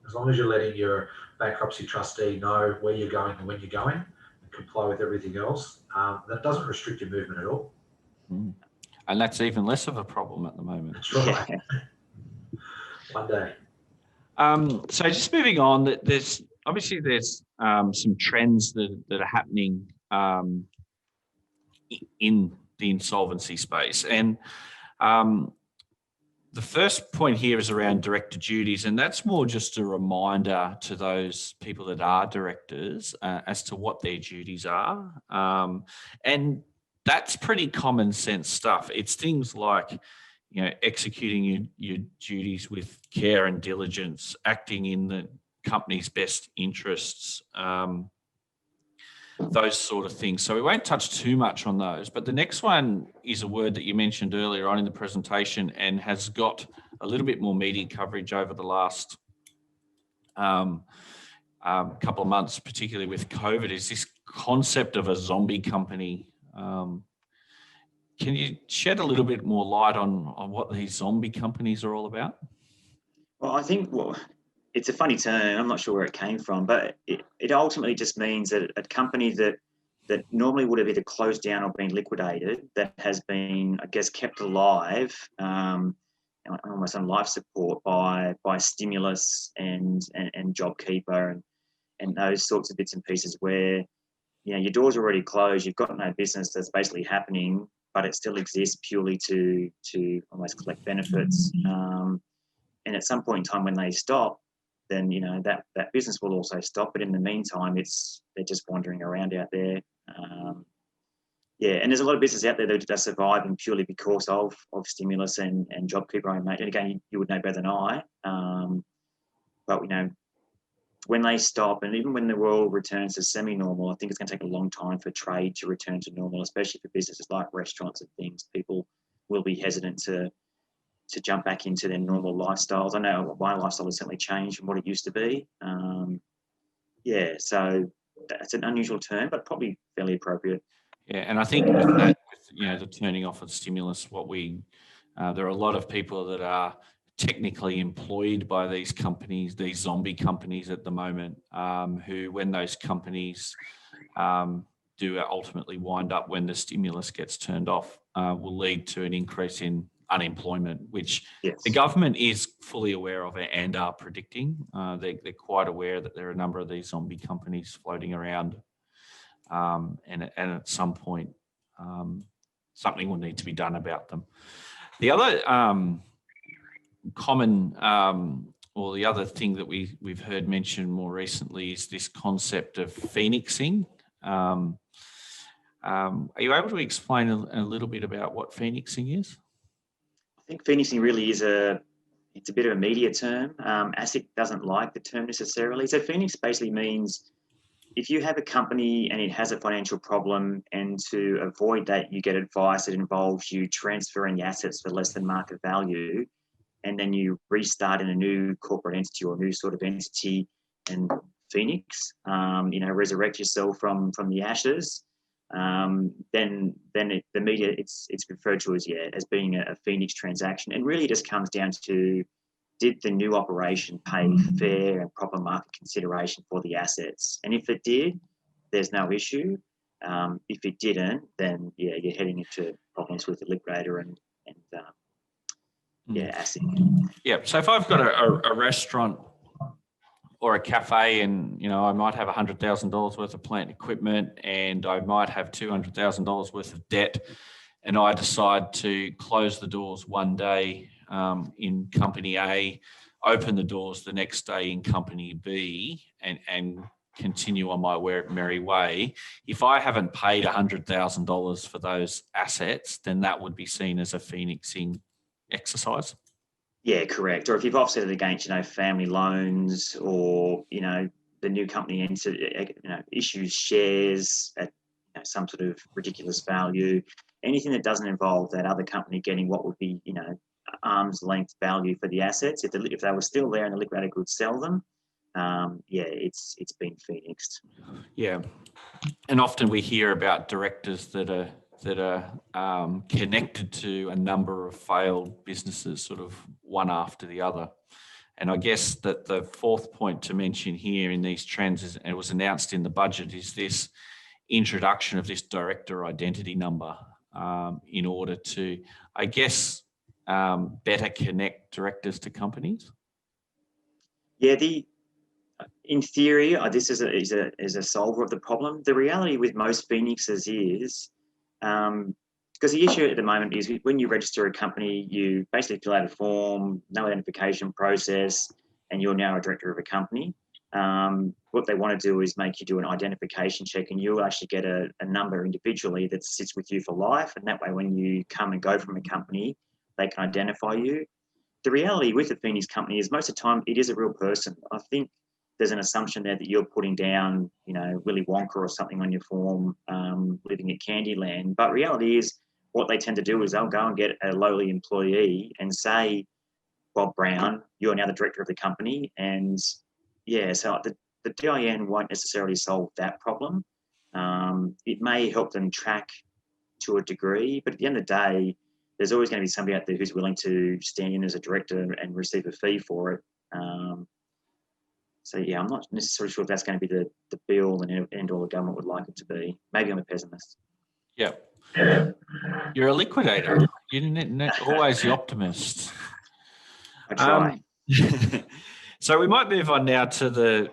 [SPEAKER 3] As long as you're letting your bankruptcy trustee know where you're going and when you're going and comply with everything else, that doesn't restrict your movement at all.
[SPEAKER 1] And that's even less of a problem at the moment.
[SPEAKER 3] That's right. One day.
[SPEAKER 1] So just moving on, that there's some trends that are happening in the insolvency space, and the first point here is around director duties, and that's more just a reminder to those people that are directors as to what their duties are, and that's pretty common sense stuff. It's things like, executing your duties with care and diligence, acting in the company's best interests, those sort of things. So we won't touch too much on those. But the next one is a word that you mentioned earlier on in the presentation and has got a little bit more media coverage over the last couple of months, particularly with COVID, is this concept of a zombie company. Can you shed a little bit more light on what these zombie companies are all about?
[SPEAKER 2] Well, I think, it's a funny term. I'm not sure where it came from, but it ultimately just means that a company that normally would have either closed down or been liquidated, that has been, I guess, kept alive, almost on life support by stimulus and JobKeeper and those sorts of bits and pieces where, your doors are already closed, you've got no business that's basically happening, but it still exists purely to almost collect benefits. And at some point in time when they stop, then that business will also stop. But in the meantime, they're just wandering around out there. And there's a lot of business out there that are surviving purely because of stimulus and JobKeeper. And again, you would know better than I. But when they stop, and even when the world returns to semi-normal, I think it's going to take a long time for trade to return to normal, especially for businesses like restaurants and things. People will be hesitant to jump back into their normal lifestyles. I know my lifestyle has certainly changed from what it used to be. So that's an unusual term, but probably fairly appropriate.
[SPEAKER 1] Yeah, and I think with that, the turning off of stimulus, there are a lot of people that are technically employed by these companies, these zombie companies at the moment, who, when those companies do ultimately wind up when the stimulus gets turned off, will lead to an increase in unemployment, which the government is fully aware of and are predicting. They're quite aware that there are a number of these zombie companies floating around, and at some point something will need to be done about them. The other the other thing that we've heard mentioned more recently is this concept of phoenixing. Are you able to explain a little bit about what phoenixing is?
[SPEAKER 2] I think phoenixing really is it's a bit of a media term. ASIC doesn't like the term necessarily. So Phoenix basically means if you have a company and it has a financial problem, and to avoid that, you get advice that involves you transferring assets for less than market value, and then you restart in a new corporate entity or a new sort of entity and phoenix, resurrect yourself from the ashes. Then the media, it's referred to as being a phoenix transaction, and really just comes down to, did the new operation pay fair and proper market consideration for the assets? And if it did, there's no issue. If it didn't, then you're heading into problems with the liquidator and asset.
[SPEAKER 1] Yeah. So if I've got a restaurant or a cafe, and I might have $100,000 worth of plant equipment, and I might have $200,000 worth of debt, and I decide to close the doors one day in company A, open the doors the next day in company B, and continue on my merry way. If I haven't paid $100,000 for those assets, then that would be seen as a phoenixing exercise.
[SPEAKER 2] Yeah, correct. Or if you've offset it against, family loans, or, the new company issues shares at some sort of ridiculous value, anything that doesn't involve that other company getting what would be, arm's length value for the assets. If they were still there and the liquidator could sell them, it's been phoenixed.
[SPEAKER 1] Yeah, and often we hear about directors that are connected to a number of failed businesses, sort of one after the other. And I guess that the fourth point to mention here in these trends is, and it was announced in the budget, is this introduction of this director identity number. in order to, I guess, better connect directors to companies?
[SPEAKER 2] Yeah, in theory, this is a solver of the problem. The reality with most Phoenixes is, because the issue at the moment is when you register a company, you basically fill out a form, no identification process, and you're now a director of a company. What they want to do is make you do an identification check, and you'll actually get a number individually that sits with you for life. And that way, when you come and go from a company, they can identify you. The reality with the Phoenix company is most of the time it is a real person. I think there's an assumption there that you're putting down, Willy Wonka or something on your form, living at Candyland. But reality is what they tend to do is they'll go and get a lowly employee and say, Bob Brown, you're now the director of the company. And yeah, so the DIN won't necessarily solve that problem. It may help them track to a degree, but at the end of the day, there's always going to be somebody out there who's willing to stand in as a director and receive a fee for it. So yeah, I'm not necessarily sure if that's going to be the be all and end all the government would like it to be. Maybe I'm a pessimist.
[SPEAKER 1] Yeah. You're a liquidator. You're always the optimist.
[SPEAKER 2] I try.
[SPEAKER 1] So we might move on now to the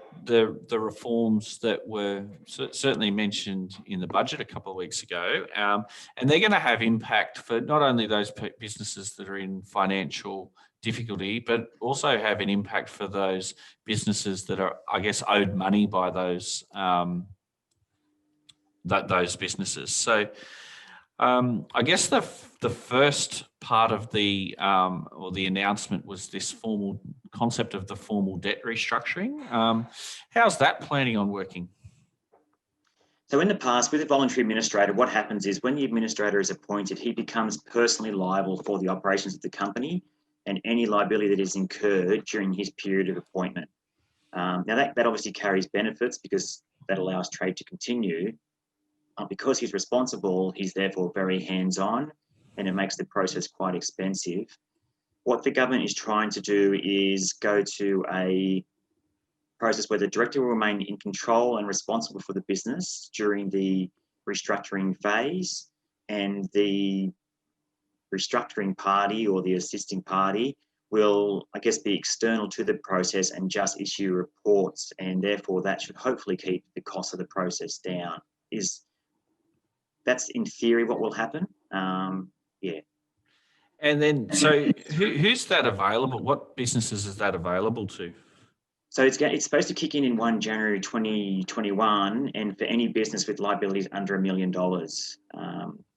[SPEAKER 1] reforms that were certainly mentioned in the budget a couple of weeks ago, and they're going to have impact for not only those businesses that are in financial difficulty, but also have an impact for those businesses that are, I guess, owed money by those businesses. So I guess the first part of the announcement was this formal concept of the formal debt restructuring. How's that planning on working?
[SPEAKER 2] So in the past, with a voluntary administrator, what happens is when the administrator is appointed, he becomes personally liable for the operations of the company and any liability that is incurred during his period of appointment. Now that obviously carries benefits because that allows trade to continue. Because he's responsible, he's therefore very hands-on, and it makes the process quite expensive. What the government is trying to do is go to a process where the director will remain in control and responsible for the business during the restructuring phase, and the restructuring party or the assisting party will, I guess, be external to the process and just issue reports, and therefore that should hopefully keep the cost of the process down. That's in theory what will happen. Yeah.
[SPEAKER 1] And then, so who's that available? What businesses is that available to?
[SPEAKER 2] So it's supposed to kick in 1 January 2021, and for any business with liabilities under $1 million.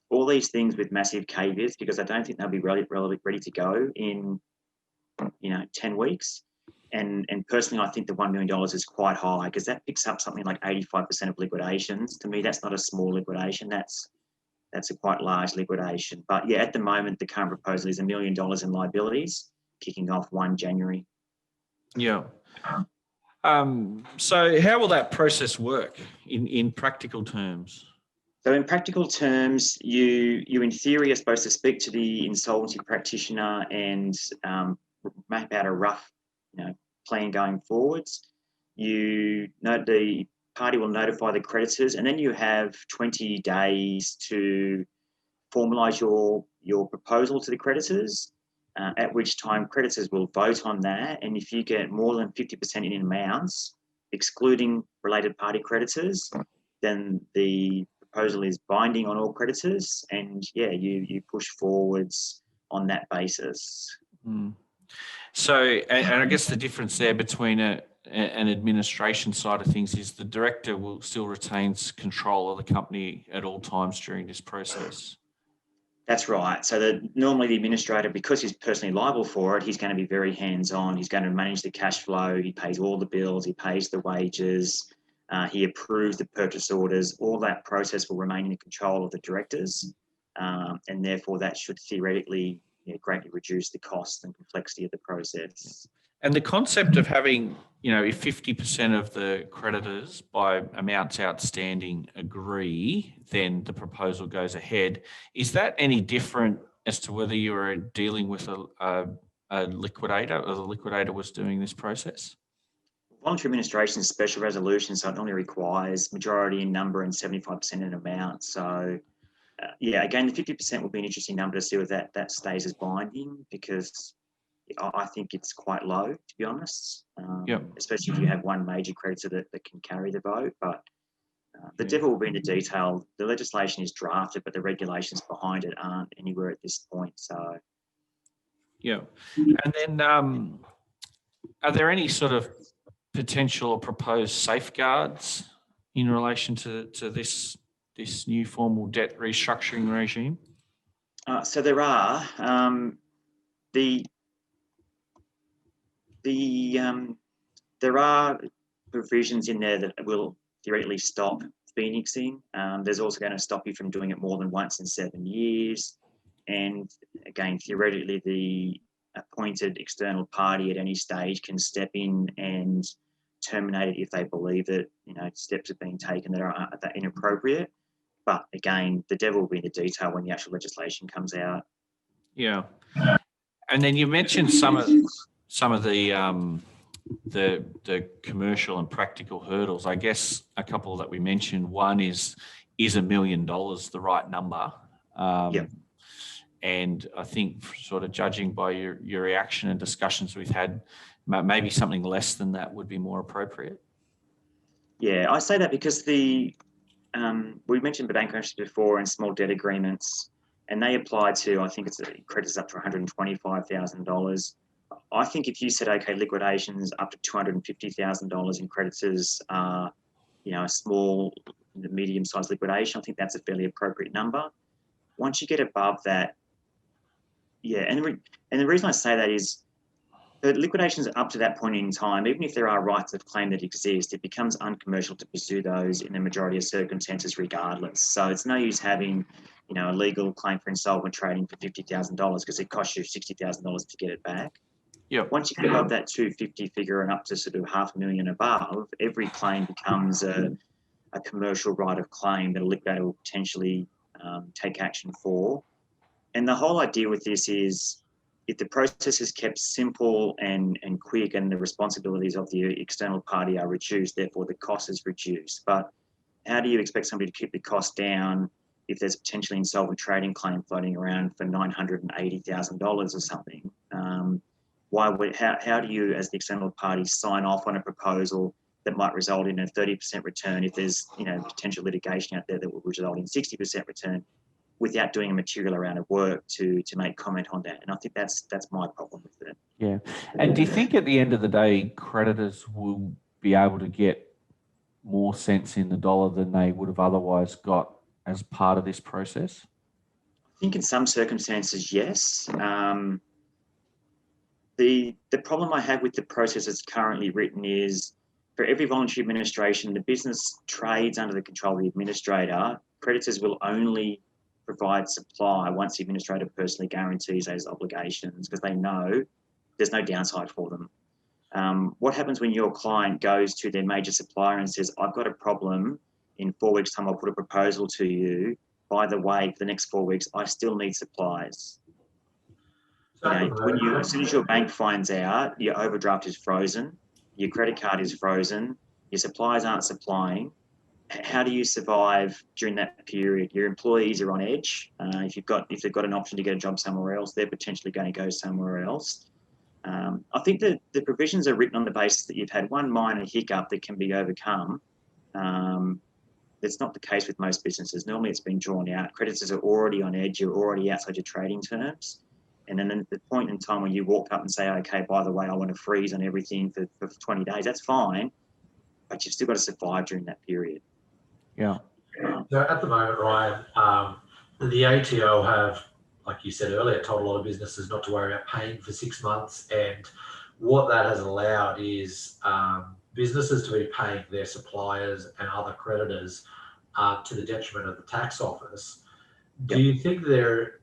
[SPEAKER 2] All these things with massive caveats, because I don't think they'll be ready to go in 10 weeks. And personally, I think the $1 million is quite high because that picks up something like 85% of liquidations. To me, that's not a small liquidation. That's a quite large liquidation. But yeah, at the moment, the current proposal is $1 million in liabilities, kicking off 1 January.
[SPEAKER 1] Yeah. So how will that process work in practical terms?
[SPEAKER 2] So in practical terms, you in theory are supposed to speak to the insolvency practitioner and map out a rough plan going forwards. The party will notify the creditors, and then you have 20 days to formalise your proposal to the creditors, at which time creditors will vote on that. And if you get more than 50% in amounts, excluding related party creditors, then the proposal is binding on all creditors, and yeah, you push forwards on that basis.
[SPEAKER 1] Mm. So, and I guess the difference there between an administration side of things is the director will still retains control of the company at all times during this process.
[SPEAKER 2] That's right. So normally the administrator, because he's personally liable for it, he's going to be very hands-on. He's going to manage the cash flow. He pays all the bills. He pays the wages. He approves the purchase orders. All that process will remain in the control of the directors, and therefore that should theoretically greatly reduce the cost and complexity of the process.
[SPEAKER 1] And the concept of having, if 50% of the creditors by amounts outstanding agree, then the proposal goes ahead. Is that any different as to whether you are dealing with a liquidator or the liquidator was doing this process?
[SPEAKER 2] Voluntary administration is special resolution, so it normally requires majority in number and 75% in amount. So yeah, again, the 50% will be an interesting number to see whether that stays as binding, because I think it's quite low, to be honest. Especially if you have one major creditor that can carry the vote. But the devil will be in the detail. The legislation is drafted, but the regulations behind it aren't anywhere at this point. So,
[SPEAKER 1] yeah. And then, are there any sort of potential or proposed safeguards in relation to this new formal debt restructuring regime?
[SPEAKER 2] So there are there are provisions in there that will theoretically stop phoenixing. There's also going to stop you from doing it more than once in 7 years. And again, theoretically, the appointed external party at any stage can step in and terminate it if they believe that steps are being taken that are inappropriate. But again, the devil will be in the detail when the actual legislation comes out.
[SPEAKER 1] Yeah, and then you mentioned some of the commercial and practical hurdles. I guess a couple that we mentioned. One is $1 million the right number? And I think, sort of judging by your reaction and discussions we've had, maybe something less than that would be more appropriate.
[SPEAKER 2] Yeah, I say that because we mentioned bankruptcy before and small debt agreements, and they apply to, I think it's creditors up to $125,000. I think if you said, okay, liquidations up to $250,000 in creditors are, a small, medium-sized liquidation, I think that's a fairly appropriate number. Once you get above that, and the reason I say that is the liquidations up to that point in time, even if there are rights of claim that exist, it becomes uncommercial to pursue those in the majority of circumstances regardless. So it's no use having, a legal claim for insolvent trading for $50,000 because it costs you $60,000 to get it back.
[SPEAKER 1] Yeah.
[SPEAKER 2] Once you get above that 250 figure and up to sort of $500,000 above, every claim becomes a commercial right of claim that a liquidator will potentially take action for. And the whole idea with this is, if the process is kept simple and quick and the responsibilities of the external party are reduced, therefore the cost is reduced. But how do you expect somebody to keep the cost down if there's potentially insolvent trading claim floating around for $980,000 or something? How do you, as the external party, sign off on a proposal that might result in a 30% return if there's potential litigation out there that will result in 60% return, without doing a material amount of work to make comment on that? And I think that's my problem with it.
[SPEAKER 1] Yeah. And do you think at the end of the day, creditors will be able to get more cents in the dollar than they would have otherwise got as part of this process?
[SPEAKER 2] I think in some circumstances, yes. The problem I have with the process as currently written is, for every voluntary administration, the business trades under the control of the administrator. Creditors will only provide supply once the administrator personally guarantees those obligations, because they know there's no downside for them. What happens when your client goes to their major supplier and says, I've got a problem, in 4 weeks' time I'll put a proposal to you. By the way, for the next 4 weeks, I still need supplies. As soon as your bank finds out your overdraft is frozen, your credit card is frozen, your suppliers aren't supplying, how do you survive during that period? Your employees are on edge. If they've got an option to get a job somewhere else, they're potentially going to go somewhere else. I think that the provisions are written on the basis that you've had one minor hiccup that can be overcome. That's not the case with most businesses. Normally it's been drawn out. Creditors are already on edge. You're already outside your trading terms. And then at the point in time when you walk up and say, okay, by the way, I want to freeze on everything for 20 days, that's fine. But you've still got to survive during that period.
[SPEAKER 1] Yeah.
[SPEAKER 3] So at the moment, Ryan, the ATO have, like you said earlier, told a lot of businesses not to worry about paying for 6 months. And what that has allowed is businesses to be paying their suppliers and other creditors to the detriment of the tax office. Do you think that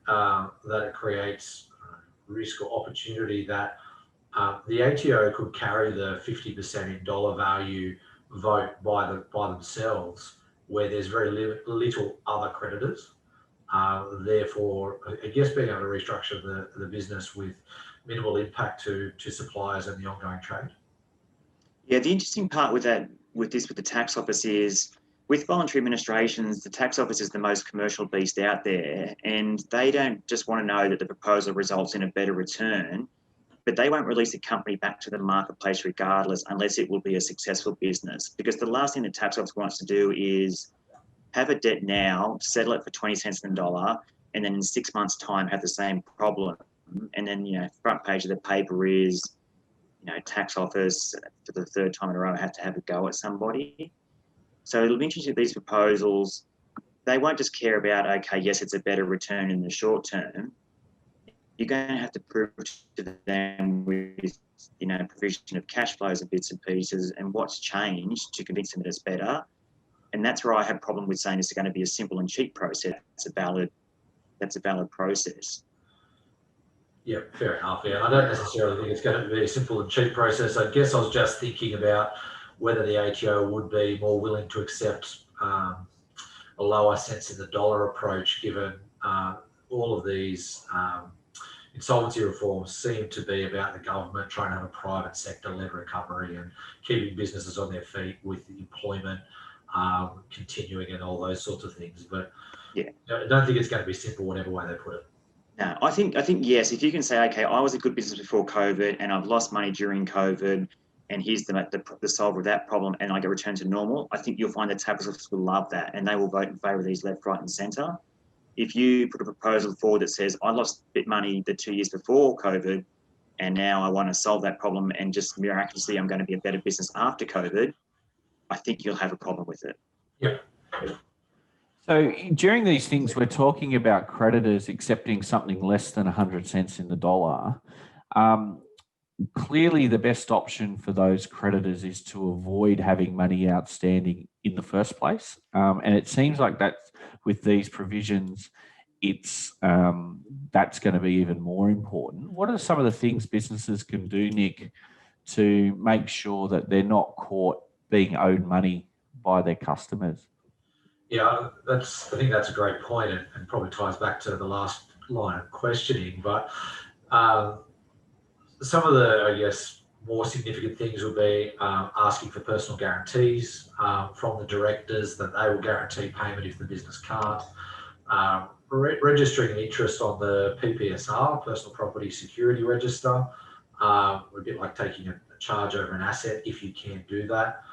[SPEAKER 3] it creates risk or opportunity that the ATO could carry the 50% in dollar value vote by themselves, where there's very little other creditors, therefore, I guess, being able to restructure the business with minimal impact to suppliers and the ongoing trade?
[SPEAKER 2] Yeah, the interesting part with the tax office is with voluntary administrations, the tax office is the most commercial beast out there, and they don't just want to know that the proposal results in a better return, but they won't release a company back to the marketplace regardless unless it will be a successful business. Because the last thing the tax office wants to do is have a debt now, settle it for 20 cents on the dollar, and then in 6 months' time have the same problem. And then, front page of the paper is, tax office for the third time in a row have to have a go at somebody. So it'll be interesting with these proposals. They won't just care about, okay, yes, it's a better return in the short term. You're going to have to prove to them with, provision of cash flows and bits and pieces and what's changed to convince them that it's better. And that's where I have a problem with saying it's going to be a simple and cheap process. That's a valid process.
[SPEAKER 3] Yeah, fair enough. Yeah, I don't necessarily think it's going to be a simple and cheap process. I guess I was just thinking about whether the ATO would be more willing to accept a lower cents in the dollar approach, given all of these insolvency reforms seem to be about the government trying to have a private sector-led recovery and keeping businesses on their feet with employment continuing and all those sorts of things. But
[SPEAKER 2] yeah,
[SPEAKER 3] I don't think it's going to be simple, whatever way they put it.
[SPEAKER 2] No, I think yes. If you can say, okay, I was a good business before COVID, and I've lost money during COVID, and here's the solver of that problem, and I get returned to normal, I think you'll find that tax office will love that, and they will vote in favour of these left, right, and centre. If you put a proposal forward that says, I lost a bit of money the 2 years before COVID, and now I want to solve that problem, and just miraculously I'm going to be a better business after COVID, I think you'll have a problem with it.
[SPEAKER 3] Yeah.
[SPEAKER 1] So during these things, we're talking about creditors accepting something less than 100 cents in the dollar. Clearly, the best option for those creditors is to avoid having money outstanding in the first place. And it seems like that with these provisions, that's going to be even more important. What are some of the things businesses can do, Nick, to make sure that they're not caught being owed money by their customers?
[SPEAKER 3] Yeah, I think that's a great point, and probably ties back to the last line of questioning. But some of the, I guess, more significant things would be asking for personal guarantees from the directors that they will guarantee payment if the business can't. Registering interest on the PPSR, Personal Property Security Register, a bit like taking a charge over an asset if you can't do that.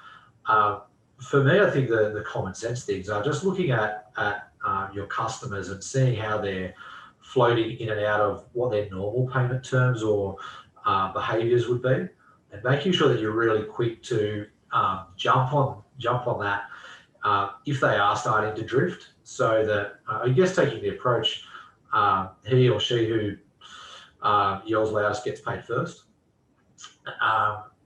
[SPEAKER 3] For me, I think the common sense things are just looking at your customers and seeing how they're floating in and out of what their normal payment terms or behaviours would be, and making sure that you're really quick to jump on that if they are starting to drift. So that I guess taking the approach, he or she who yells loudest gets paid first.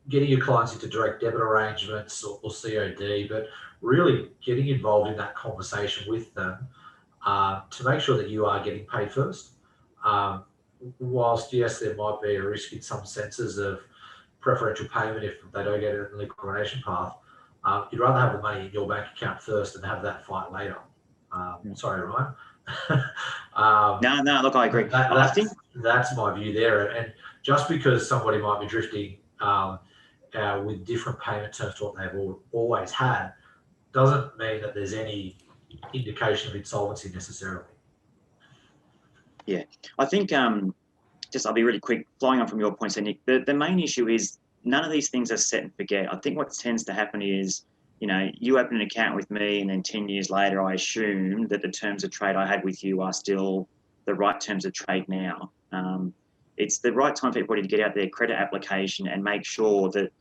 [SPEAKER 3] Getting your clients into direct debit arrangements or COD, but really getting involved in that conversation with them to make sure that you are getting paid first. Whilst, yes, there might be a risk in some senses of preferential payment if they don't get it in the liquidation path, you'd rather have the money in your bank account first and have that fight later. Sorry, Ryan.
[SPEAKER 2] No, look, I agree. I think
[SPEAKER 3] that's my view there. And just because somebody might be drifting with different payment terms to what they've always had, doesn't mean that there's any indication of insolvency necessarily.
[SPEAKER 2] Yeah, I think I'll be really quick, flying on from your point, Nick. The main issue is none of these things are set and forget. I think what tends to happen is, you open an account with me, and then 10 years later, I assume that the terms of trade I had with you are still the right terms of trade now. It's the right time for everybody to get out their credit application and make sure that,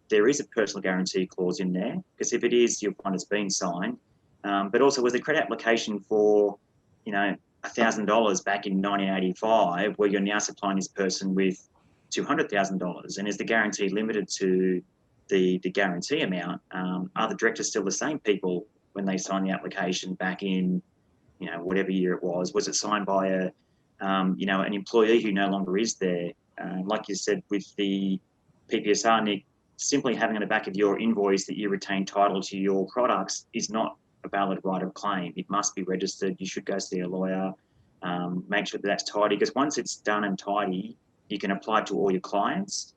[SPEAKER 2] there is a personal guarantee clause in there, because if it is, you'll find it's been signed. But also, was the credit application for, $1,000 back in 1985, where you're now supplying this person with $200,000, and is the guarantee limited to the guarantee amount? Are the directors still the same people when they signed the application back in, whatever year it was? Was it signed by an employee who no longer is there? Like you said with the PPSR, Nick, simply having on the back of your invoice that you retain title to your products is not a valid right of claim. It must be registered. You should go see a lawyer. Make sure that that's tidy, because once it's done and tidy, you can apply to all your clients.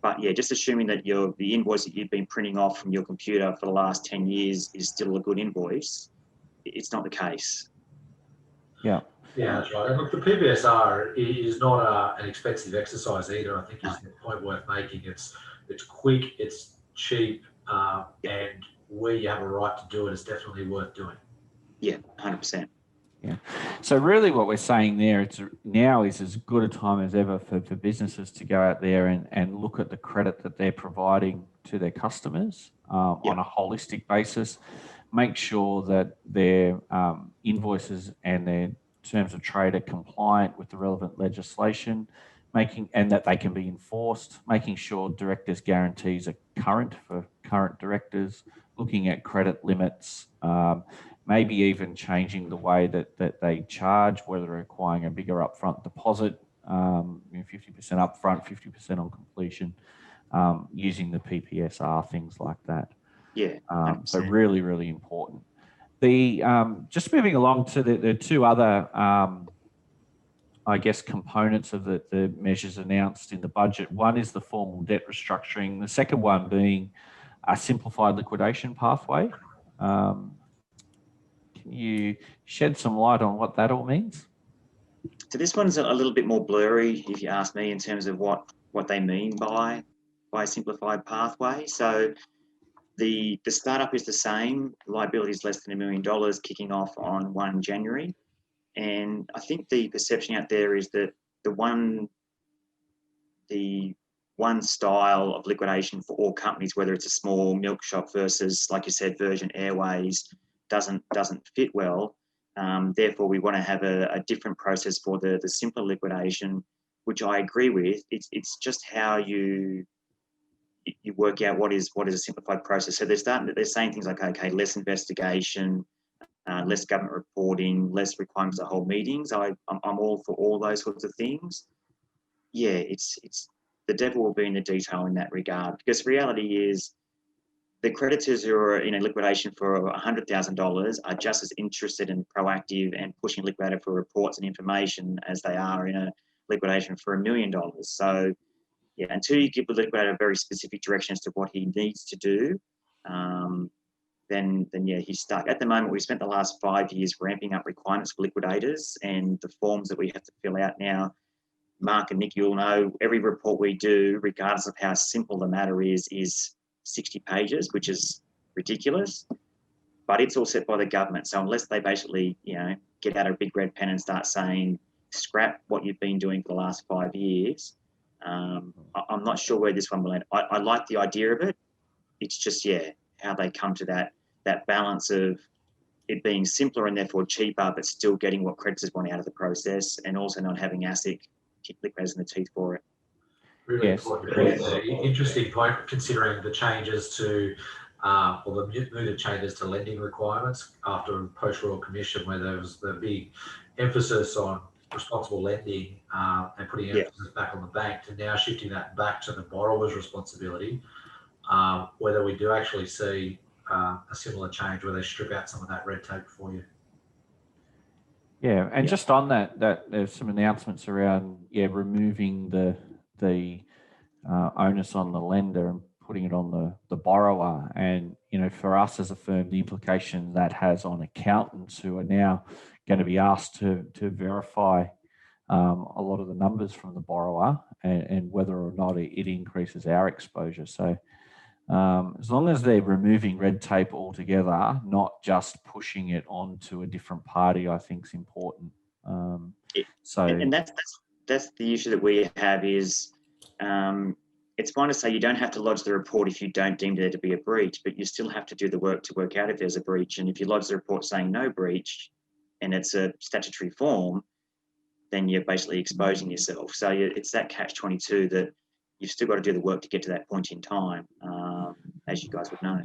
[SPEAKER 2] But yeah, just assuming that the invoice that you've been printing off from your computer for the last 10 years is still a good invoice, it's not the case.
[SPEAKER 1] Yeah.
[SPEAKER 3] Yeah, that's right. And look, the PBSR is not an expensive exercise either. I think is the point worth making. It's quick, it's cheap, and where you have a right to do it, it's definitely worth doing.
[SPEAKER 2] Yeah, 100%.
[SPEAKER 1] Yeah. So really what we're saying there, now is as good a time as ever for businesses to go out there and look at the credit that they're providing to their customers on a holistic basis. Make sure that their invoices and their terms of trade are compliant with the relevant legislation, and that they can be enforced, making sure directors' guarantees are current for current directors, looking at credit limits, maybe even changing the way that they charge, whether requiring a bigger upfront deposit, 50% upfront, 50% on completion, using the PPSR, things like that.
[SPEAKER 2] Yeah.
[SPEAKER 1] So really, really important. Just moving along to the two other, I guess, components of the measures announced in the budget. One is the formal debt restructuring. The second one being a simplified liquidation pathway. Can you shed some light on what that all means?
[SPEAKER 2] So this one's a little bit more blurry, if you ask me, in terms of what they mean by a simplified pathway. So the startup is the same, liability is less than $1 million, kicking off on 1 January. And I think the perception out there is that the one style of liquidation for all companies, whether it's a small milk shop versus, like you said, Virgin Airways, doesn't fit well. Therefore, we want to have a different process for the simpler liquidation, which I agree with. It's just how you work out what is a simplified process. So they're saying things like, okay, less investigation, less government reporting, less requirements to hold meetings. I'm all for all those sorts of things. Yeah, it's the devil will be in the detail in that regard, because reality is the creditors who are in a liquidation for $100,000 are just as interested and proactive and pushing liquidator for reports and information as they are in a liquidation for $1 million. So yeah, until you give the liquidator a very specific direction as to what he needs to do, then yeah, he's stuck. At the moment, we've spent the last 5 years ramping up requirements for liquidators, and the forms that we have to fill out now, Mark and Nick, you'll know, every report we do, regardless of how simple the matter is 60 pages, which is ridiculous, but it's all set by the government. So unless they basically, get out a big red pen and start saying, scrap what you've been doing for the last 5 years, I'm not sure where this one will end. I like the idea of it. It's just, how they come to that balance of it being simpler and therefore cheaper, but still getting what creditors want out of the process, and also not having ASIC kick liquidators in the teeth for it.
[SPEAKER 3] Really important. Interesting point, considering the changes to, or the mooted changes to lending requirements after post-Royal Commission, where there was the big emphasis on responsible lending and putting emphasis back on the bank, to now shifting that back to the borrower's responsibility. Whether we do actually see a similar change where they strip out some of that red tape for you.
[SPEAKER 1] Yeah, and just on that, there's some announcements around removing the onus on the lender and putting it on the borrower. And for us as a firm, the implication that has on accountants who are now going to be asked to verify a lot of the numbers from the borrower and whether or not it increases our exposure. So as long as they're removing red tape altogether, not just pushing it onto a different party, I think is important.
[SPEAKER 2] And that's the issue that we have is it's fine to say you don't have to lodge the report if you don't deem there to be a breach, but you still have to do the work to work out if there's a breach. And if you lodge the report saying no breach and it's a statutory form, then you're basically exposing yourself. So it's that catch-22 that you've still got to do the work to get to that point in time, as you guys would know.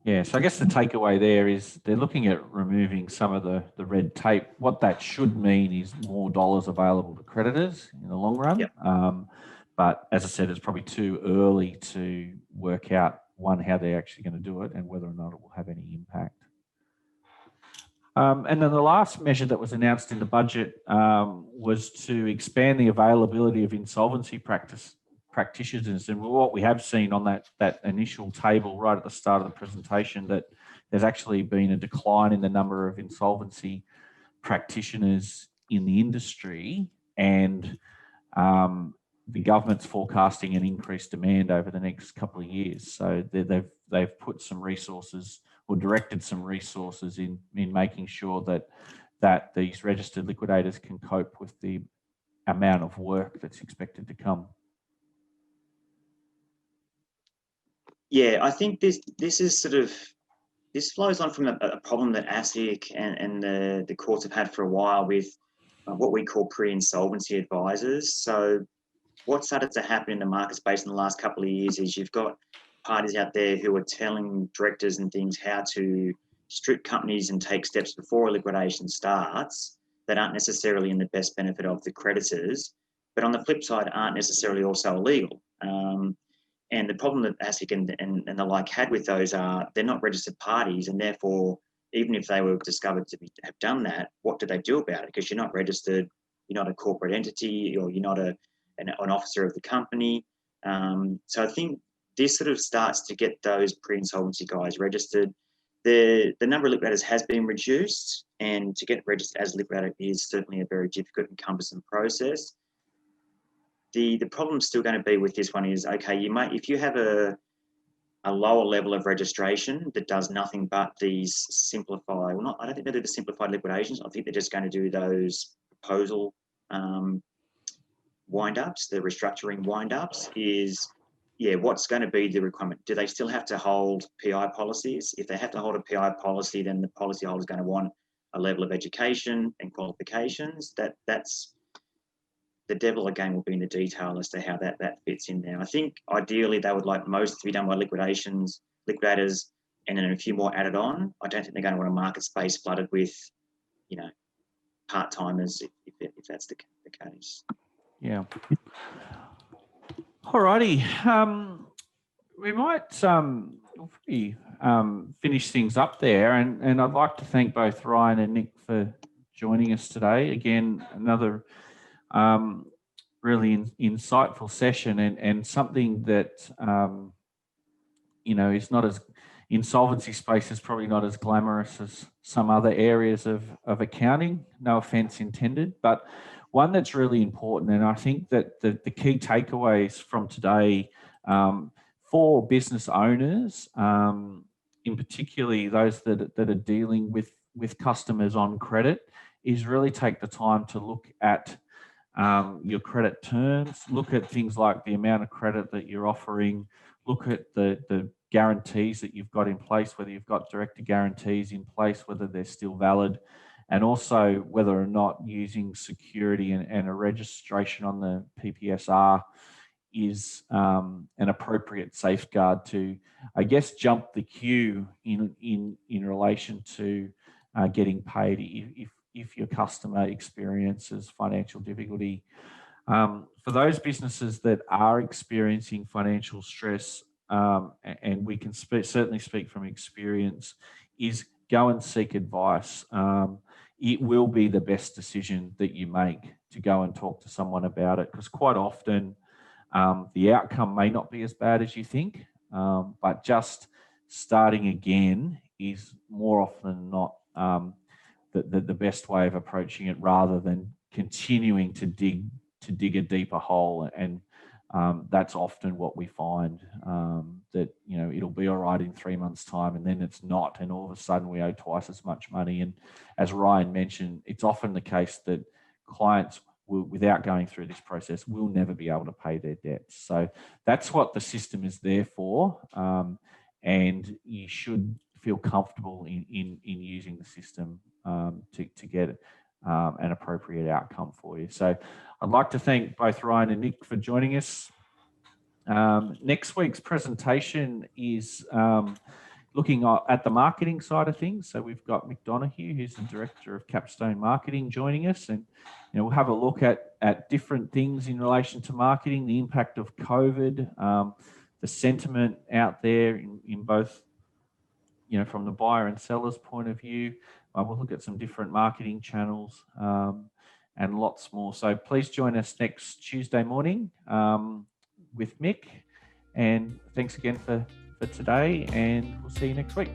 [SPEAKER 1] Yeah, so I guess the takeaway there is they're looking at removing some of the red tape. What that should mean is more dollars available to creditors in the long run.
[SPEAKER 2] Yep.
[SPEAKER 1] But as I said, it's probably too early to work out, one, how they're actually going to do it and whether or not it will have any impact. And then the last measure that was announced in the budget was to expand the availability of insolvency practice practitioners. And what we have seen on that initial table right at the start of the presentation, that there's actually been a decline in the number of insolvency practitioners in the industry, and the government's forecasting an increased demand over the next couple of years. So they've put some resources, or directed some resources in making sure that these registered liquidators can cope with the amount of work that's expected to come.
[SPEAKER 2] Yeah, I think this is sort of, this flows on from a problem that ASIC and the courts have had for a while with what we call pre-insolvency advisors. So what started to happen in the market space in the last couple of years is you've got parties out there who are telling directors and things how to strip companies and take steps before a liquidation starts that aren't necessarily in the best benefit of the creditors, but on the flip side aren't necessarily also illegal. And the problem that ASIC and the like had with those are they're not registered parties, and therefore, even if they were discovered to have done that, what do they do about it? Because you're not registered, you're not a corporate entity, or you're not an officer of the company. So I think this sort of starts to get those pre-insolvency guys registered. The number of liquidators has been reduced, and to get registered as a liquidator is certainly a very difficult and cumbersome process. The problem's still going to be with this one is, okay, you might, if you have a lower level of registration that does nothing but these simplified, well, not, I don't think they do the simplified liquidations. I think they're just going to do those proposal wind-ups, the restructuring wind-ups is, yeah, what's going to be the requirement? Do they still have to hold PI policies? If they have to hold a PI policy, then the policyholder is going to want a level of education and qualifications. That's the devil again will be in the detail as to how that fits in there. I think ideally they would like most to be done by liquidators, and then a few more added on. I don't think they're going to want a market space flooded with, you know, part-timers if that's the case.
[SPEAKER 1] Yeah. Alrighty. We might finish things up there, and I'd like to thank both Ryan and Nick for joining us today. Again, another really insightful session, and something that you know, is not as, insolvency space is probably not as glamorous as some other areas of accounting, no offense intended, but one that's really important. And I think that the key takeaways from today for business owners, in particularly those that are dealing with customers on credit, is really take the time to look at your credit terms, look at things like the amount of credit that you're offering, look at the guarantees that you've got in place, whether you've got director guarantees in place, whether they're still valid, and also whether or not using security and a registration on the PPSR is an appropriate safeguard to, I guess, jump the queue in relation to getting paid if your customer experiences financial difficulty. For those businesses that are experiencing financial stress, and we can certainly speak from experience, is go and seek advice. It will be the best decision that you make to go and talk to someone about it, because quite often the outcome may not be as bad as you think, but just starting again is more often than not the best way of approaching it, rather than continuing to dig a deeper hole. And that's often what we find, that, you know, it'll be all right in 3 months' time, and then it's not, and all of a sudden we owe twice as much money. And as Ryan mentioned, it's often the case that clients will, without going through this process, will never be able to pay their debts. So that's what the system is there for, and you should feel comfortable in using the system to get an appropriate outcome for you. So I'd like to thank both Ryan and Nick for joining us. Next week's presentation is looking at the marketing side of things. So we've got Mick Donoghue, who's the Director of Capstone Marketing, joining us, and we'll have a look at different things in relation to marketing, the impact of COVID, the sentiment out there in both, from the buyer and seller's point of view. We'll look at some different marketing channels and lots more. So please join us next Tuesday morning. with Mick. And thanks again for today, and we'll see you next week.